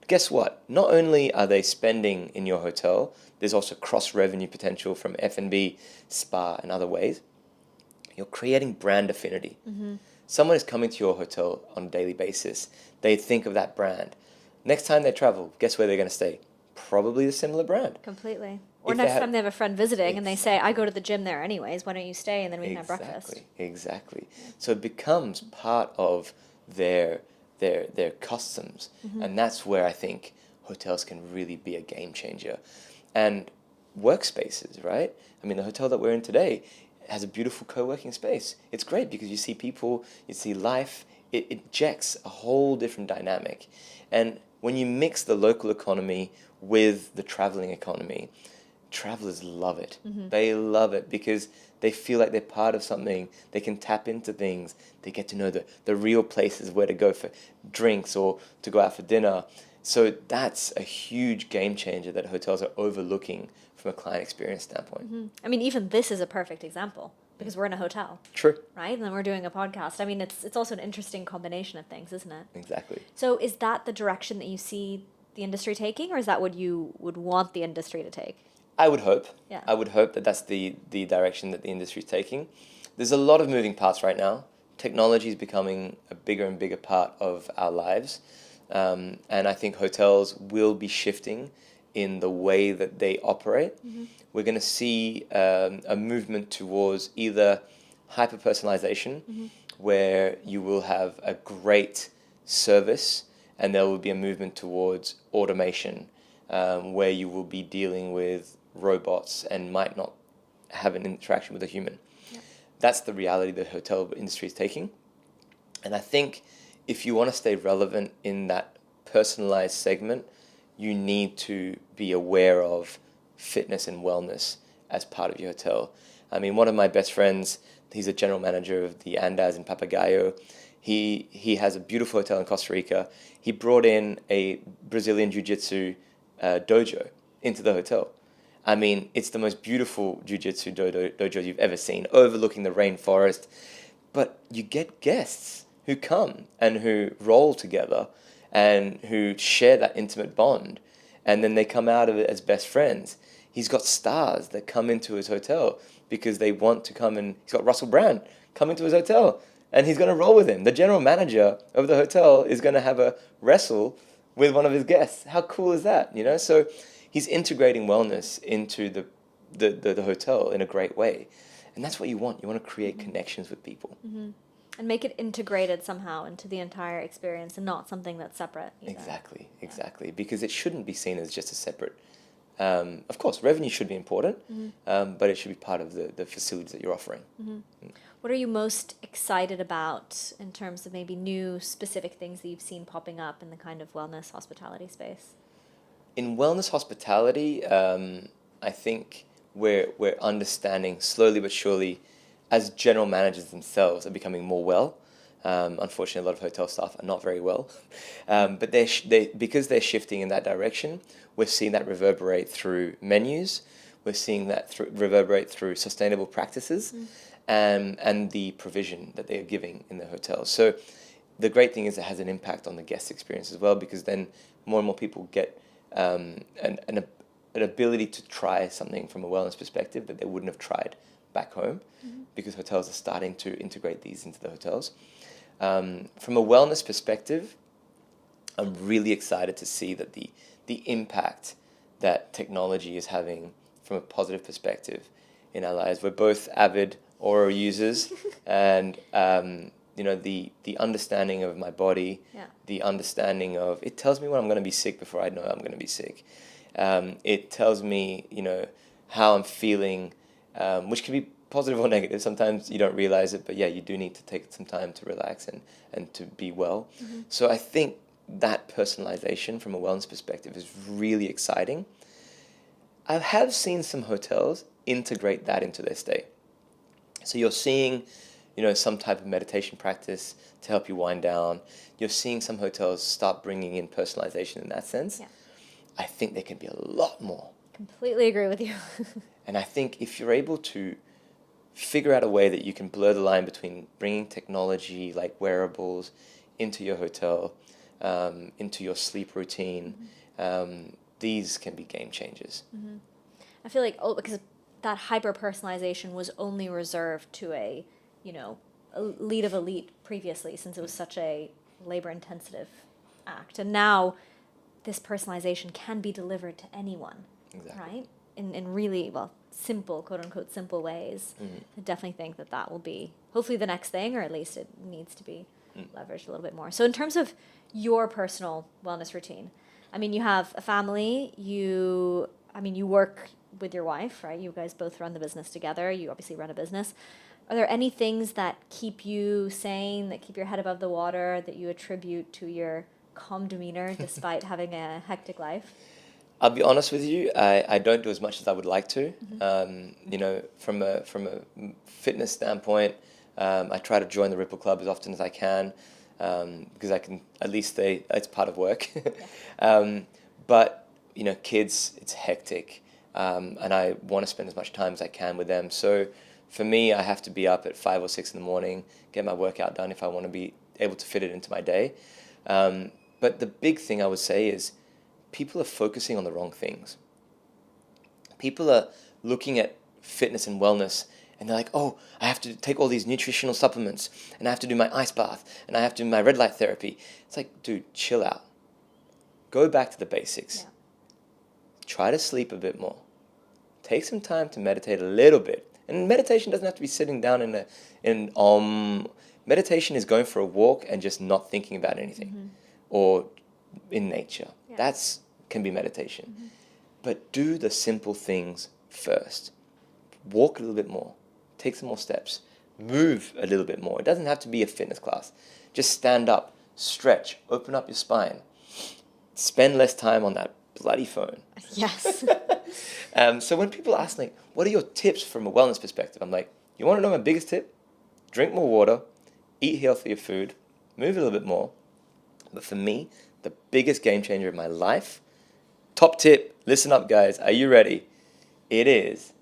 Speaker 2: guess what? Not only are they spending in your hotel, there's also cross-revenue potential from F&B, spa, and other ways. You're creating brand affinity. Someone is coming to your hotel on a daily basis. They think of that brand. Next time they travel, guess where they're going to stay? Probably the similar brand.
Speaker 1: Completely. Or next time they have a friend visiting and they say, I go to the gym there anyways, why don't you stay and then we can have breakfast?
Speaker 2: Exactly. So it becomes part of their customs. And that's where I think hotels can really be a game changer. And workspaces, right? I mean, the hotel that we're in today has a beautiful co-working space. It's great because you see people, you see life. It injects a whole different dynamic. And when you mix the local economy with the traveling economy, travelers love it. They love it because they feel like they're part of something. They can tap into things. They get to know the real places where to go for drinks or to go out for dinner. So that's a huge game changer that hotels are overlooking from a client experience standpoint.
Speaker 1: I mean, even this is a perfect example because we're in a hotel,
Speaker 2: True.
Speaker 1: right? And then we're doing a podcast. I mean, it's also an interesting combination of things, isn't it?
Speaker 2: Exactly.
Speaker 1: So is that the direction that you see the industry taking, or is that what you would want the industry to take?
Speaker 2: I would hope.
Speaker 1: Yeah.
Speaker 2: I would hope that that's the direction that the industry is taking. There's a lot of moving parts right now. Technology is becoming a bigger and bigger part of our lives. And I think hotels will be shifting in the way that they operate. We're going to see a movement towards either hyper-personalization, where you will have a great service, and there will be a movement towards automation, where you will be dealing with robots and might not have an interaction with a human.
Speaker 1: Yeah.
Speaker 2: That's the reality the hotel industry is taking. And I think if you want to stay relevant in that personalized segment, you need to be aware of fitness and wellness as part of your hotel. I mean, one of my best friends, he's a general manager of the Andaz in Papagayo. He has a beautiful hotel in Costa Rica. He brought in a Brazilian jiu-jitsu dojo into the hotel. I mean, it's the most beautiful jiu-jitsu dojo you've ever seen, overlooking the rainforest. But you get guests who come and who roll together and who share that intimate bond. And then they come out of it as best friends. He's got stars that come into his hotel because they want to come, and he's got Russell Brand come into his hotel and he's going to roll with him. The general manager of the hotel is going to have a wrestle with one of his guests. How cool is that? You know, so he's integrating wellness into the hotel in a great way. And that's what you want. You want to create connections with people.
Speaker 1: And make it integrated somehow into the entire experience and not something that's separate either.
Speaker 2: Exactly. Because it shouldn't be seen as just a separate... of course, revenue should be important, but it should be part of the facilities that you're offering.
Speaker 1: What are you most excited about in terms of maybe new specific things that you've seen popping up in the kind of wellness hospitality space?
Speaker 2: In wellness hospitality, I think we're understanding slowly but surely, as general managers themselves are becoming more well. Unfortunately, a lot of hotel staff are not very well, but because they're shifting in that direction, we're seeing that reverberate through menus. We're seeing that reverberate through sustainable practices, and the provision that they are giving in the hotels. So the great thing is it has an impact on the guest experience as well, because then more and more people get an ability to try something from a wellness perspective that they wouldn't have tried back home, because hotels are starting to integrate these into the hotels. From a wellness perspective, I'm really excited to see that the impact that technology is having from a positive perspective in our lives. We're both avid Aura users, and the understanding of my body, the understanding of, it tells me when I'm going to be sick before I know I'm going to be sick. It tells me, how I'm feeling, which can be positive or negative. Sometimes you don't realize it, but yeah, you do need to take some time to relax and to be well. So I think that personalization from a wellness perspective is really exciting. I have seen some hotels integrate that into their stay. So you're seeing, some type of meditation practice to help you wind down. You're seeing some hotels start bringing in personalization in that sense.
Speaker 1: Yeah.
Speaker 2: I think there can be a lot more.
Speaker 1: Completely agree with you.
Speaker 2: And I think if you're able to figure out a way that you can blur the line between bringing technology like wearables into your hotel, into your sleep routine, these can be game changers.
Speaker 1: I feel like, because that hyper-personalization was only reserved to a elite of elite previously, since it was such a labor-intensive act. And now this personalization can be delivered to anyone, right? In really, simple, quote-unquote, simple ways. I definitely think that will be, hopefully, the next thing, or at least it needs to be leveraged a little bit more. So in terms of your personal wellness routine, I mean, you have a family, you work with your wife, right? You guys both run the business together. You obviously run a business. Are there any things that keep you sane, that keep your head above the water, that you attribute to your calm demeanor despite having a hectic life?
Speaker 2: I'll be honest with you, I don't do as much as I would like to. From a fitness standpoint, I try to join the Ripple Club as often as I can. because I can at least stay, it's part of work. But, kids, it's hectic. And I want to spend as much time as I can with them. So for me, I have to be up at 5 or 6 in the morning, get my workout done if I want to be able to fit it into my day. But the big thing I would say is people are focusing on the wrong things. People are looking at fitness and wellness and they're like, oh, I have to take all these nutritional supplements and I have to do my ice bath and I have to do my red light therapy. It's like, dude, chill out. Go back to the basics.
Speaker 1: Yeah.
Speaker 2: Try to sleep a bit more. Take some time to meditate a little bit. And meditation doesn't have to be sitting down meditation is going for a walk and just not thinking about anything, or in nature.
Speaker 1: Yeah.
Speaker 2: That's can be meditation. But do the simple things first. Walk a little bit more. Take some more steps. Move a little bit more. It doesn't have to be a fitness class. Just stand up, stretch, open up your spine. Spend less time on that bloody phone.
Speaker 1: Yes.
Speaker 2: So when people ask, like, what are your tips from a wellness perspective? I'm like, you want to know my biggest tip? Drink more water, eat healthier food, move a little bit more. But for me, the biggest game changer in my life, top tip, listen up, guys. Are you ready? It is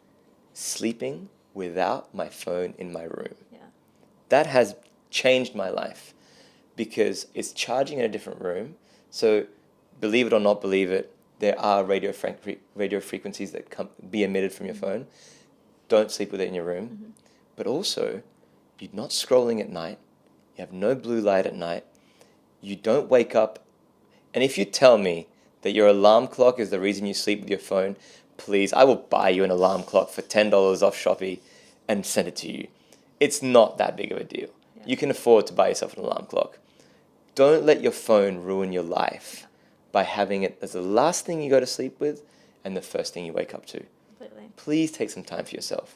Speaker 2: sleeping without my phone in my room.
Speaker 1: Yeah.
Speaker 2: That has changed my life because it's charging in a different room. So believe it or not believe it, there are radio frequencies that be emitted from your phone. Don't sleep with it in your room. But also, you're not scrolling at night. You have no blue light at night. You don't wake up. And if you tell me that your alarm clock is the reason you sleep with your phone, please, I will buy you an alarm clock for $10 off Shopee and send it to you. It's not that big of a deal. Yeah. You can afford to buy yourself an alarm clock. Don't let your phone ruin your life by having it as the last thing you go to sleep with and the first thing you wake up to.
Speaker 1: Completely.
Speaker 2: Please take some time for yourself.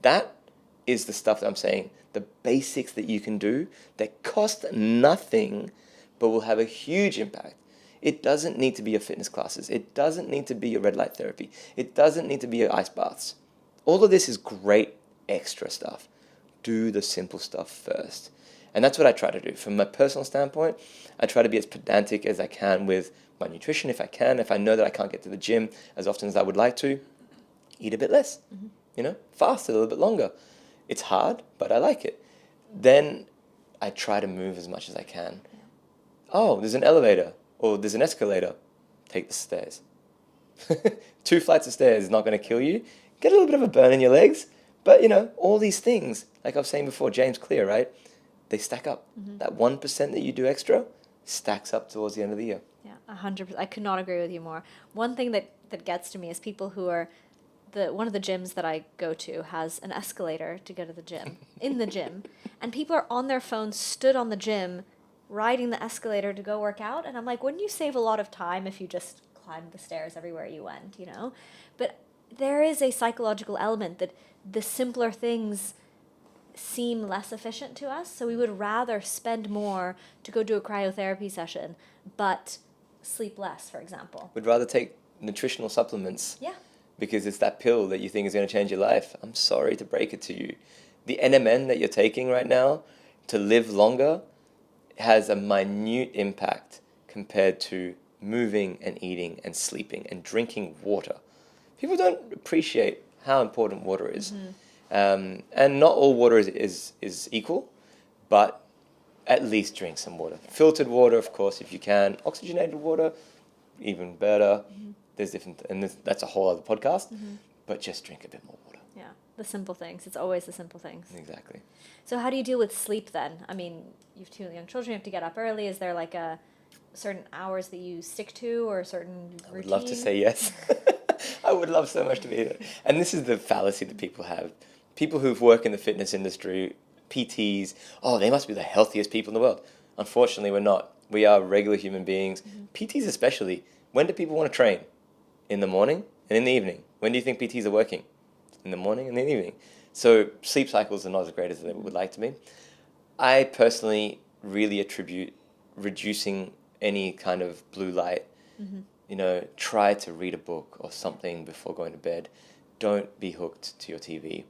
Speaker 2: That is the stuff that I'm saying, the basics that you can do that cost nothing but will have a huge impact. It doesn't need to be your fitness classes. It doesn't need to be your red light therapy. It doesn't need to be your ice baths. All of this is great extra stuff. Do the simple stuff first. And that's what I try to do. From my personal standpoint, I try to be as pedantic as I can with my nutrition if I can. If I know that I can't get to the gym as often as I would like to, eat a bit less. Fast a little bit longer. It's hard, but I like it. Then I try to move as much as I can. Yeah. Oh, there's an elevator or there's an escalator. Take the stairs. 2 flights of stairs is not going to kill you. Get a little bit of a burn in your legs. But, all these things, like I was saying before, James Clear, right? They stack up. That 1% that you do extra stacks up towards the end of the year.
Speaker 1: Yeah, 100%. I could not agree with you more. One thing that gets to me is people who are one of the gyms that I go to has an escalator to go to the gym, in the gym, and people are on their phones stood on the gym riding the escalator to go work out, and I'm like, wouldn't you save a lot of time if you just climbed the stairs everywhere you went, But there is a psychological element that the simpler things seem less efficient to us, so we would rather spend more to go do a cryotherapy session, but sleep less, for example.
Speaker 2: Would rather take nutritional supplements.
Speaker 1: Yeah.
Speaker 2: Because it's that pill that you think is going to change your life. I'm sorry to break it to you. The NMN that you're taking right now to live longer has a minute impact compared to moving and eating and sleeping and drinking water. People don't appreciate how important water is. And not all water is equal, but at least drink some water. Filtered water, of course, if you can. Oxygenated water, even better. There's different, and that's a whole other podcast, but just drink a bit more water.
Speaker 1: Yeah, the simple things. It's always the simple things.
Speaker 2: Exactly.
Speaker 1: So how do you deal with sleep then? I mean, you have 2 young children, you have to get up early. Is there like a certain hours that you stick to or a certain routine?
Speaker 2: I would love to say yes. I would love so much to be there. And this is the fallacy that people have. People who've worked in the fitness industry, PTs, they must be the healthiest people in the world. Unfortunately, we're not. We are regular human beings. PTs especially. When do people want to train? In the morning and in the evening. When do you think PTs are working? In the morning and in the evening. So sleep cycles are not as great as they would like to be. I personally really attribute reducing any kind of blue light. Try to read a book or something before going to bed. Don't be hooked to your TV.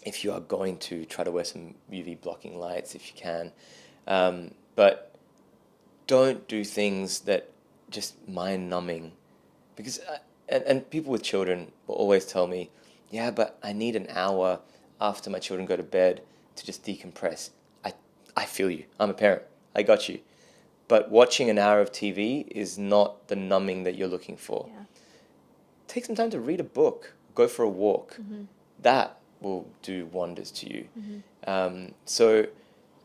Speaker 2: If you are going to, try to wear some UV blocking lights if you can. But don't do things that just mind numbing, because and people with children will always tell me, yeah, but I need an hour after my children go to bed to just decompress. I feel you. I'm a parent. I got you. But watching an hour of TV is not the numbing that you're looking for.
Speaker 1: Yeah.
Speaker 2: Take some time to read a book, go for a walk. That will do wonders to you. So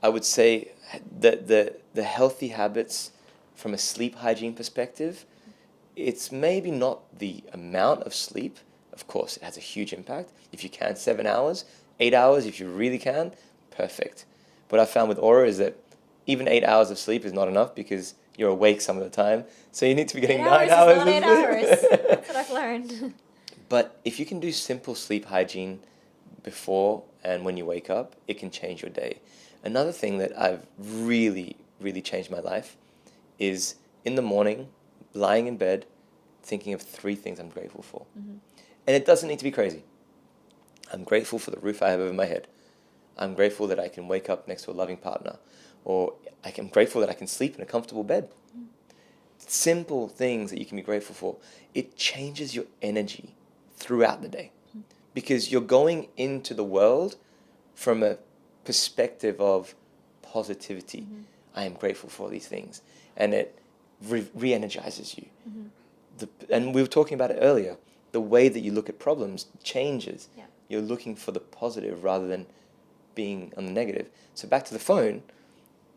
Speaker 2: I would say that the healthy habits from a sleep hygiene perspective, it's maybe not the amount of sleep. Of course, it has a huge impact. If you can, 7 hours, 8 hours, if you really can, perfect. What I found with Aura is that even 8 hours of sleep is not enough because you're awake some of the time. So you need to be getting 9 hours
Speaker 1: is not
Speaker 2: of
Speaker 1: 8
Speaker 2: sleep.
Speaker 1: hours. That's what I've learned.
Speaker 2: But if you can do simple sleep hygiene before and when you wake up, it can change your day. Another thing that I've really, really changed my life is in the morning, lying in bed, thinking of 3 things I'm grateful for. And it doesn't need to be crazy. I'm grateful for the roof I have over my head. I'm grateful that I can wake up next to a loving partner. Or I'm grateful that I can sleep in a comfortable bed. Simple things that you can be grateful for. It changes your energy throughout the day. Because you're going into the world from a perspective of positivity. I am grateful for these things. And it re-energizes you. And we were talking about it earlier. The way that you look at problems changes.
Speaker 1: Yeah.
Speaker 2: You're looking for the positive rather than being on the negative. So back to the phone,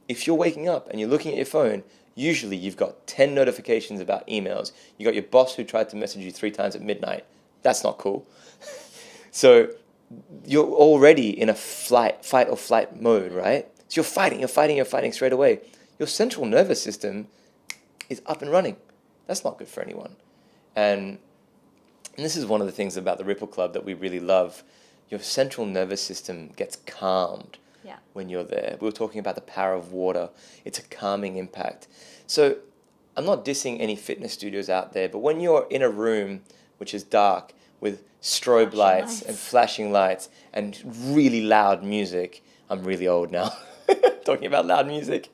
Speaker 2: if you're waking up and you're looking at your phone, usually you've got 10 notifications about emails. You got your boss who tried to message you 3 times at midnight. That's not cool. So you're already in a fight or flight mode, right? So you're fighting straight away. Your central nervous system is up and running. That's not good for anyone. And this is one of the things about the Ripple Club that we really love. Your central nervous system gets calmed when you're there. We were talking about the power of water. It's a calming impact. So I'm not dissing any fitness studios out there, but when you're in a room which is dark with strobe lights and flashing lights and really loud music, I'm really old now talking about loud music,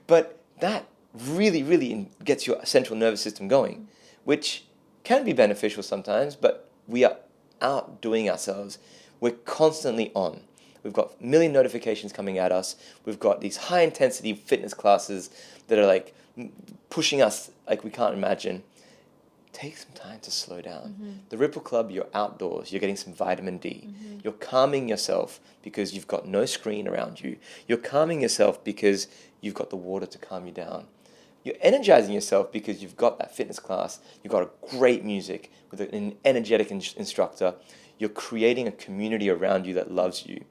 Speaker 2: but that really gets your central nervous system going, which can be beneficial sometimes, but we are outdoing ourselves. We're constantly on. We've got a million notifications coming at us. We've got these high intensity fitness classes that are like pushing us like we can't imagine. Take some time to slow down. The Ripple Club, you're outdoors. You're getting some vitamin D. You're calming yourself because you've got no screen around you. You're calming yourself because you've got the water to calm you down. You're energizing yourself because you've got that fitness class. You've got a great music with an energetic instructor. You're creating a community around you that loves you.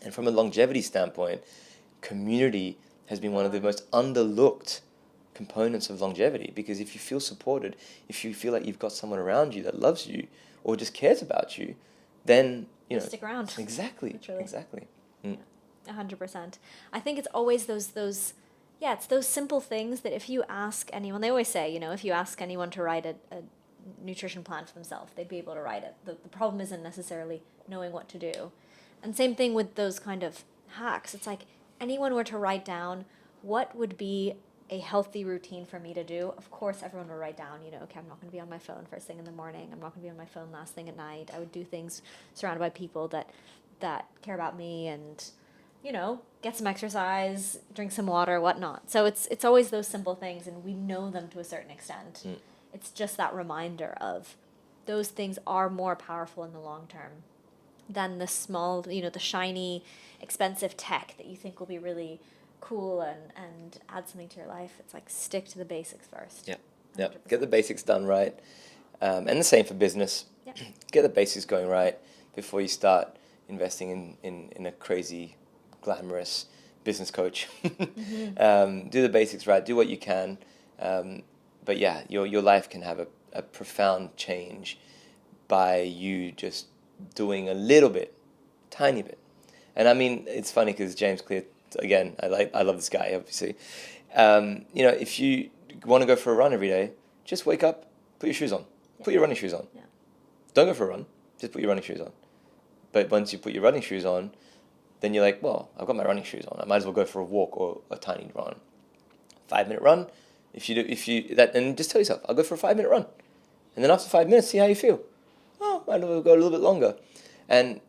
Speaker 2: And from a longevity standpoint, community has been one of the most underlooked components of longevity, because if you feel supported, if you feel like you've got someone around you that loves you or just cares about you, then
Speaker 1: stick around.
Speaker 2: Exactly.
Speaker 1: Literally.
Speaker 2: Exactly.
Speaker 1: 100%. I think it's always those it's those simple things that if you ask anyone, they always say, if you ask anyone to write a nutrition plan for themselves, they'd be able to write it. The problem isn't necessarily knowing what to do. And same thing with those kind of hacks. It's like anyone were to write down what would be a healthy routine for me to do. Of course, everyone will write down, okay, I'm not going to be on my phone first thing in the morning. I'm not going to be on my phone last thing at night. I would do things surrounded by people that care about me and, get some exercise, drink some water, whatnot. So it's always those simple things, and we know them to a certain extent. It's just that reminder of those things are more powerful in the long term than the small, the shiny, expensive tech that you think will be really cool and add something to your life. It's like stick to the basics first.
Speaker 2: Yeah. Get the basics done right. And the same for business.
Speaker 1: Yeah.
Speaker 2: Get the basics going right before you start investing in a crazy, glamorous business coach. Do the basics right. Do what you can. But yeah, your life can have a profound change by you just doing a little bit, tiny bit. And I mean, it's funny because James Clear, again, I love this guy, obviously. If you want to go for a run every day, just wake up, put your shoes on. Yeah. Put your running shoes on.
Speaker 1: Yeah.
Speaker 2: Don't go for a run, just put your running shoes on. But once you put your running shoes on, then you're like, well, I've got my running shoes on. I might as well go for a walk or a tiny run. 5-minute run. And just tell yourself, I'll go for a 5-minute run. And then after 5 minutes, see how you feel. Oh, might as well go a little bit longer. And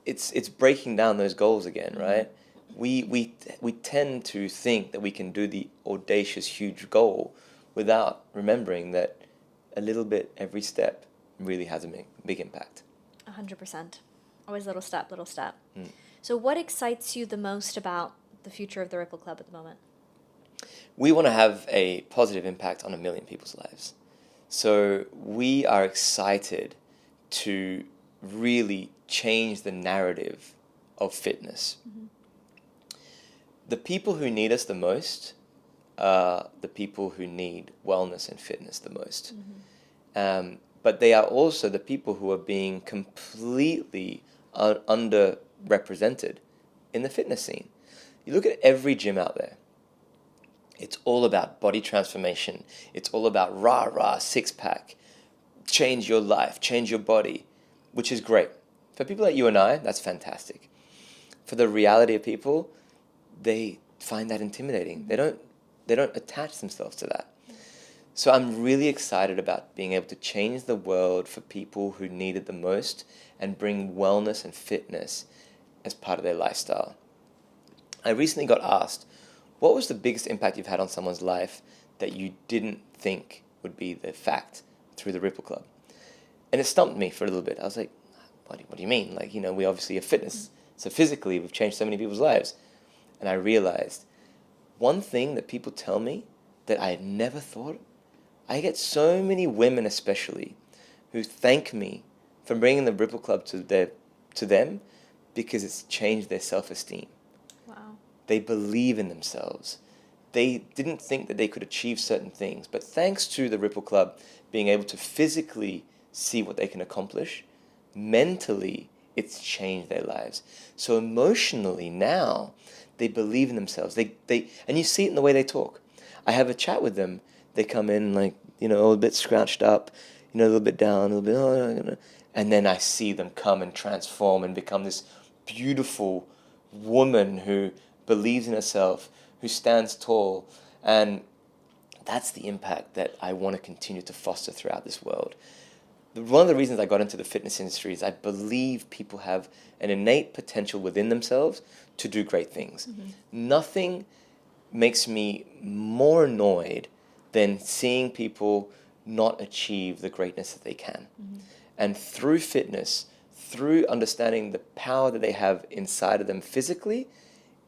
Speaker 2: it's breaking down those goals again, right? We tend to think that we can do the audacious, huge goal without remembering that a little bit every step really has a big impact.
Speaker 1: 100%. Always little step, little step. So what excites you the most about the future of the Ripple Club at the moment?
Speaker 2: We want to have a positive impact on 1 million people's lives. So we are excited to really change the narrative of fitness. The people who need us the most are the people who need wellness and fitness the most. But they are also the people who are being completely underrepresented in the fitness scene. You look at every gym out there, it's all about body transformation. It's all about rah-rah, six-pack, change your life, change your body, which is great. For people like you and I, that's fantastic. For the reality of people, they find that intimidating. They don't attach themselves to that. So I'm really excited about being able to change the world for people who need it the most and bring wellness and fitness as part of their lifestyle. I recently got asked, what was the biggest impact you've had on someone's life that you didn't think would be the fact through the Ripple Club? And it stumped me for a little bit. I was like, what do you mean? Like, we obviously have fitness. So physically, we've changed so many people's lives. And I realized one thing that people tell me that I had never thought, I get so many women especially who thank me for bringing the Ripple Club to them because it's changed their self-esteem.
Speaker 1: Wow.
Speaker 2: They believe in themselves. They didn't think that they could achieve certain things, but thanks to the Ripple Club being able to physically see what they can accomplish, mentally it's changed their lives. So emotionally now, they believe in themselves. And you see it in the way they talk. I have a chat with them. They come in like, a little bit scrouched up, a little bit down, a little bit, and then I see them come and transform and become this beautiful woman who believes in herself, who stands tall. And that's the impact that I want to continue to foster throughout this world. One of the reasons I got into the fitness industry is I believe people have an innate potential within themselves to do great things. Nothing makes me more annoyed than seeing people not achieve the greatness that they can. And through fitness, through understanding the power that they have inside of them physically,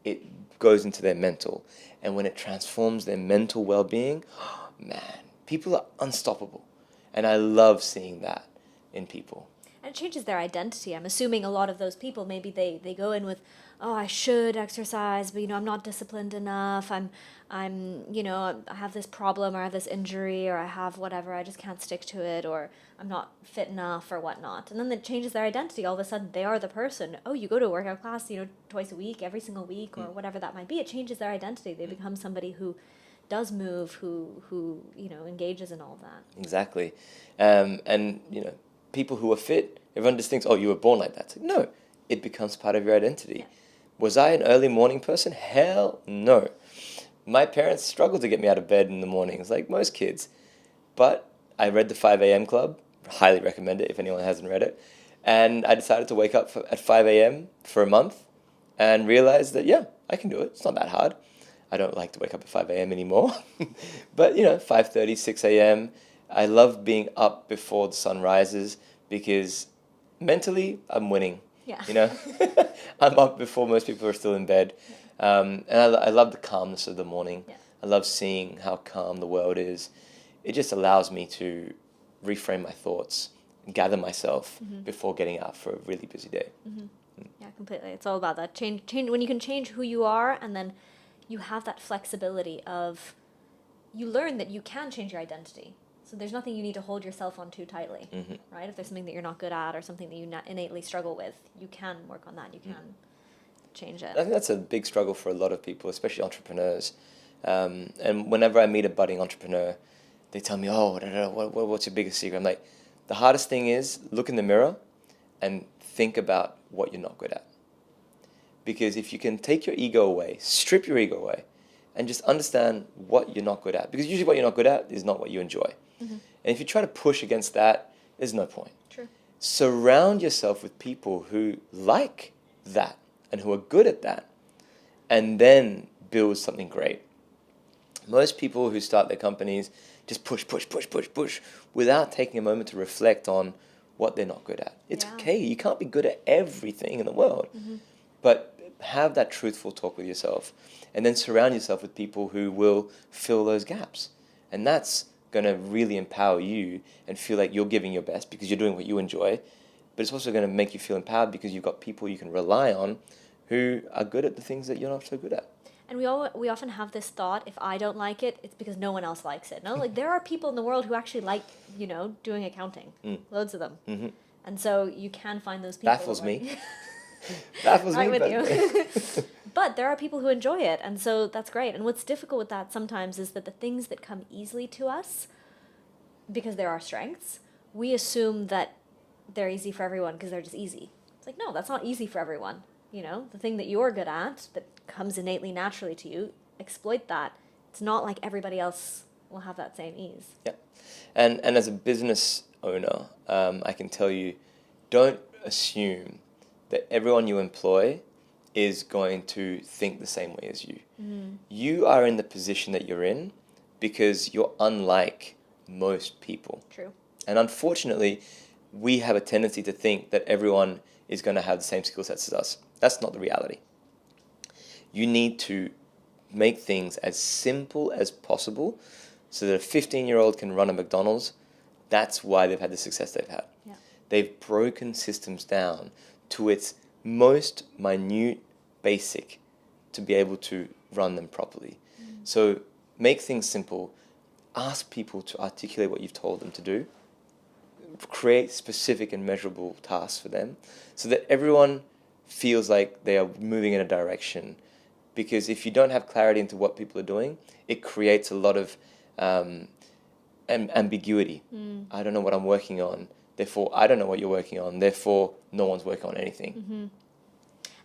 Speaker 2: it goes into their mental. And when it transforms their mental well-being, man, people are unstoppable. And I love seeing that in people.
Speaker 1: And it changes their identity. I'm assuming a lot of those people, maybe they go in with, oh, I should exercise, but I'm not disciplined enough. I have this problem, or I have this injury, or I have whatever, I just can't stick to it, or I'm not fit enough, or whatnot. And then it changes their identity. All of a sudden, they are the person. Oh, you go to a workout class, twice a week, every single week, or whatever that might be. It changes their identity. They become somebody who does move, who engages in all of that.
Speaker 2: Exactly. People who are fit, everyone just thinks, oh, you were born like that. It's like, no, it becomes part of your identity.
Speaker 1: Yeah.
Speaker 2: Was I an early morning person? Hell no. My parents struggled to get me out of bed in the mornings, like most kids. But I read the 5 a.m. Club. Highly recommend it if anyone hasn't read it. And I decided to wake up at 5 a.m. for a month and realized that, yeah, I can do it. It's not that hard. I don't like to wake up at 5 a.m. anymore. But, 5:30, 6 a.m. I love being up before the sun rises because mentally I'm winning.
Speaker 1: Yeah.
Speaker 2: I'm up before most people are still in bed. And I love the calmness of the morning.
Speaker 1: Yeah.
Speaker 2: I love seeing how calm the world is. It just allows me to reframe my thoughts and gather myself before getting out for a really busy day.
Speaker 1: Yeah, completely. It's all about that change. When you can change who you are, and then you have that flexibility of, you learn that you can change your identity. So there's nothing you need to hold yourself on too tightly, right? If there's something that you're not good at or something that you innately struggle with, you can work on that. You can change it.
Speaker 2: I think that's a big struggle for a lot of people, especially entrepreneurs. And whenever I meet a budding entrepreneur, they tell me, oh, what's your biggest secret? I'm like, the hardest thing is look in the mirror and think about what you're not good at. Because if you can take your ego away, strip your ego away, and just understand what you're not good at. Because usually what you're not good at is not what you enjoy.
Speaker 1: Mm-hmm.
Speaker 2: And if you try to push against that, there's no point.
Speaker 1: True.
Speaker 2: Surround yourself with people who like that and who are good at that, and then build something great. Most people who start their companies just push without taking a moment to reflect on what they're not good at. It's okay. You can't be good at everything in the world.
Speaker 1: Mm-hmm.
Speaker 2: But have that truthful talk with yourself, and then surround yourself with people who will fill those gaps. And that's going to really empower you and feel like you're giving your best because you're doing what you enjoy. But it's also going to make you feel empowered because you've got people you can rely on who are good at the things that you're not so good at.
Speaker 1: And we often have this thought, if I don't like it, it's because no one else likes it. No, like there are people in the world who actually like, doing accounting. Loads of them.
Speaker 2: Mm-hmm.
Speaker 1: And so you can find those people.
Speaker 2: Baffles me. Baffles me.
Speaker 1: I'm with you. But there are people who enjoy it, and so that's great. And what's difficult with that sometimes is that the things that come easily to us, because they're our strengths, we assume that they're easy for everyone because they're just easy. It's like, no, that's not easy for everyone. The thing that you're good at, that comes innately naturally to you, exploit that. It's not like everybody else will have that same ease.
Speaker 2: Yeah. And as a business owner, I can tell you, don't assume that everyone you employ is going to think the same way as you.
Speaker 1: Mm.
Speaker 2: You are in the position that you're in because you're unlike most people.
Speaker 1: True.
Speaker 2: And unfortunately, we have a tendency to think that everyone is going to have the same skill sets as us. That's not the reality. You need to make things as simple as possible so that a 15-year-old can run a McDonald's. That's why they've had the success they've had.
Speaker 1: Yeah.
Speaker 2: They've broken systems down to its most minute basic to be able to run them properly. So make things simple. Ask people to articulate what you've told them to do. Create specific and measurable tasks for them so that everyone feels like they are moving in a direction. Because if you don't have clarity into what people are doing, it creates a lot of ambiguity. I don't know what I'm working on, therefore I don't know what you're working on, therefore no one's working on anything.
Speaker 1: Mm-hmm.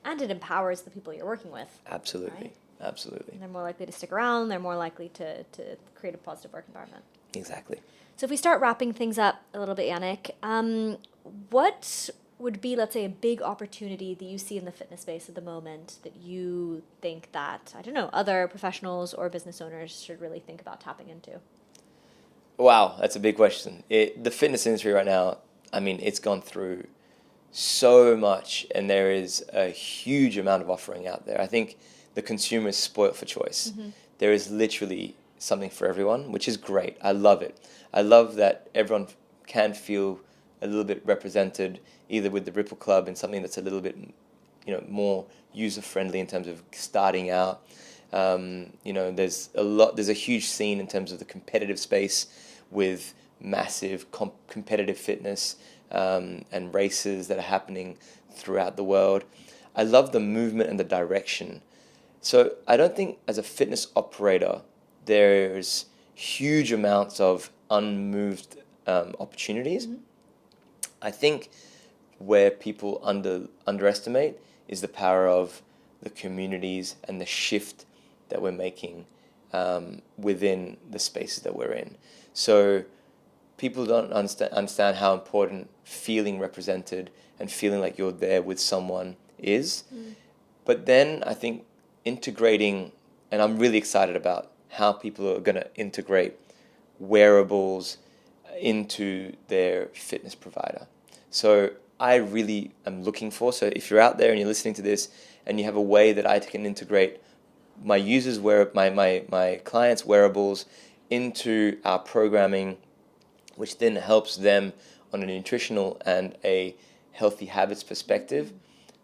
Speaker 1: And it empowers the people you're working with.
Speaker 2: Absolutely.
Speaker 1: Right?
Speaker 2: Absolutely.
Speaker 1: And they're more likely to stick around, they're more likely to create a positive work environment.
Speaker 2: Exactly.
Speaker 1: So if we start wrapping things up a little bit, Yannick, what would be, let's say, a big opportunity that you see in the fitness space at the moment that you think that, I don't know, other professionals or business owners should really think about tapping into?
Speaker 2: Wow, that's a big question. The fitness industry right now, it's gone through so much, and there is a huge amount of offering out there. I think the consumer is spoilt for choice. Mm-hmm. There is literally something for everyone, which is great. I love it. I love that everyone can feel a little bit represented, either with the Ripple Club and something that's a little bit, more user friendly in terms of starting out. There's a huge scene in terms of the competitive space with massive competitive fitness and races that are happening throughout the world. I love the movement and the direction. So I don't think as a fitness operator, there's huge amounts of unmoved opportunities. Mm-hmm. I think where people underestimate is the power of the communities and the shift that we're making within the spaces that we're in. So people don't understand how important feeling represented and feeling like you're there with someone is. Mm. But then I think integrating, and I'm really excited about how people are going to integrate wearables into their fitness provider. So I really am looking for, so if you're out there and you're listening to this and you have a way that I can integrate my users, my clients' wearables into our programming, which then helps them on a nutritional and a healthy habits perspective,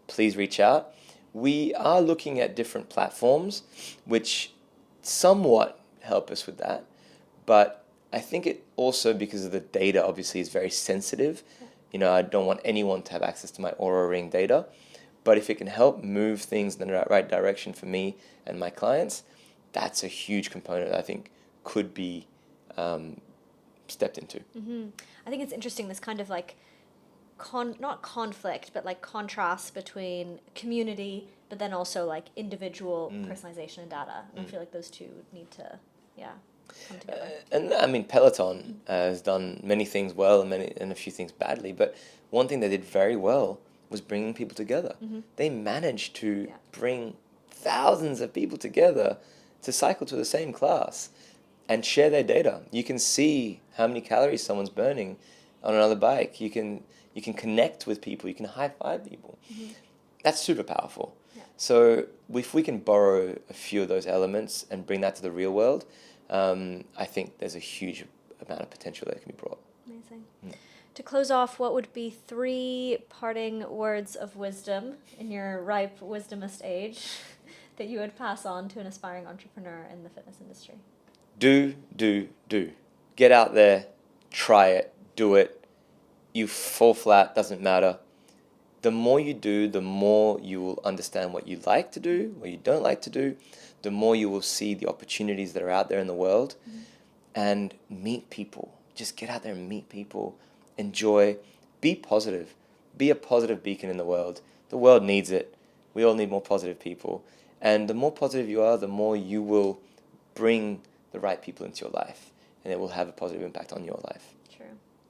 Speaker 2: please reach out. We are looking at different platforms which somewhat help us with that, but I think it also, because of the data, obviously is very sensitive. I don't want anyone to have access to my Oura Ring data, but if it can help move things in the right direction for me and my clients, that's a huge component that I think could be stepped into.
Speaker 1: Mm-hmm. I think it's interesting, this kind of like not conflict, but like contrast between community but then also like individual personalization and data. And I feel like those two need to, come together.
Speaker 2: And I mean, Peloton has done many things well and a few things badly, but one thing they did very well was bringing people together. They managed to bring thousands of people together to cycle to the same class and share their data. You can see how many calories someone's burning on another bike. You can connect with people. You can high five people. That's super powerful.
Speaker 1: Yeah.
Speaker 2: So if we can borrow a few of those elements and bring that to the real world, I think there's a huge amount of potential that can be brought.
Speaker 1: Amazing. To close off, what would be 3 parting words of wisdom in your ripe wisdomist age that you would pass on to an aspiring entrepreneur in the fitness industry?
Speaker 2: Do. Get out there, try it, do it. You fall flat, doesn't matter. The more you do, the more you will understand what you like to do, what you don't like to do, the more you will see the opportunities that are out there in the world and meet people. Just get out there and meet people, enjoy, be positive, be a positive beacon in the world. The world needs it. We all need more positive people. And the more positive you are, the more you will bring the right people into your life, and it will have a positive impact on your life.
Speaker 1: True.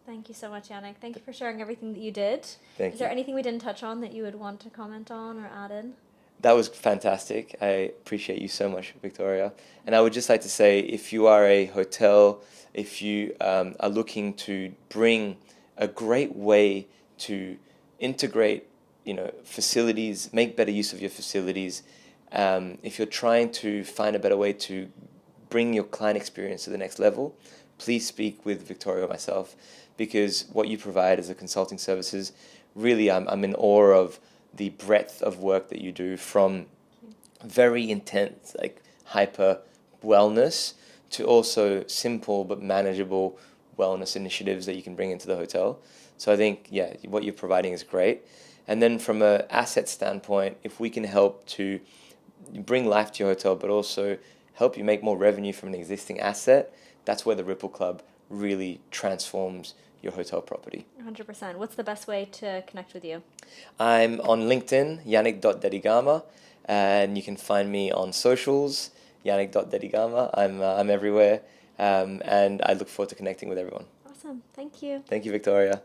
Speaker 1: Thank you so much, Yannick. Thank you for sharing everything that you did. Is there anything we didn't touch on that you would want to comment on or add in?
Speaker 2: That was fantastic. I appreciate you so much, Victoria. And I would just like to say, if you are a hotel, if you are looking to bring a great way to integrate, facilities, make better use of your facilities, if you're trying to find a better way to bring your client experience to the next level, please speak with Victoria or myself, because what you provide as a consulting services, really I'm in awe of the breadth of work that you do, from very intense, like hyper wellness, to also simple but manageable wellness initiatives that you can bring into the hotel. So I think, what you're providing is great. And then from an asset standpoint, if we can help to bring life to your hotel, but also help you make more revenue from an existing asset, that's where the Ripple Club really transforms your hotel property.
Speaker 1: 100%. What's the best way to connect with you?
Speaker 2: I'm on LinkedIn, Yannick.Dedigama, and you can find me on socials, Yannick.Dedigama. I'm everywhere, and I look forward to connecting with everyone.
Speaker 1: Awesome. Thank you.
Speaker 2: Thank you, Victoria.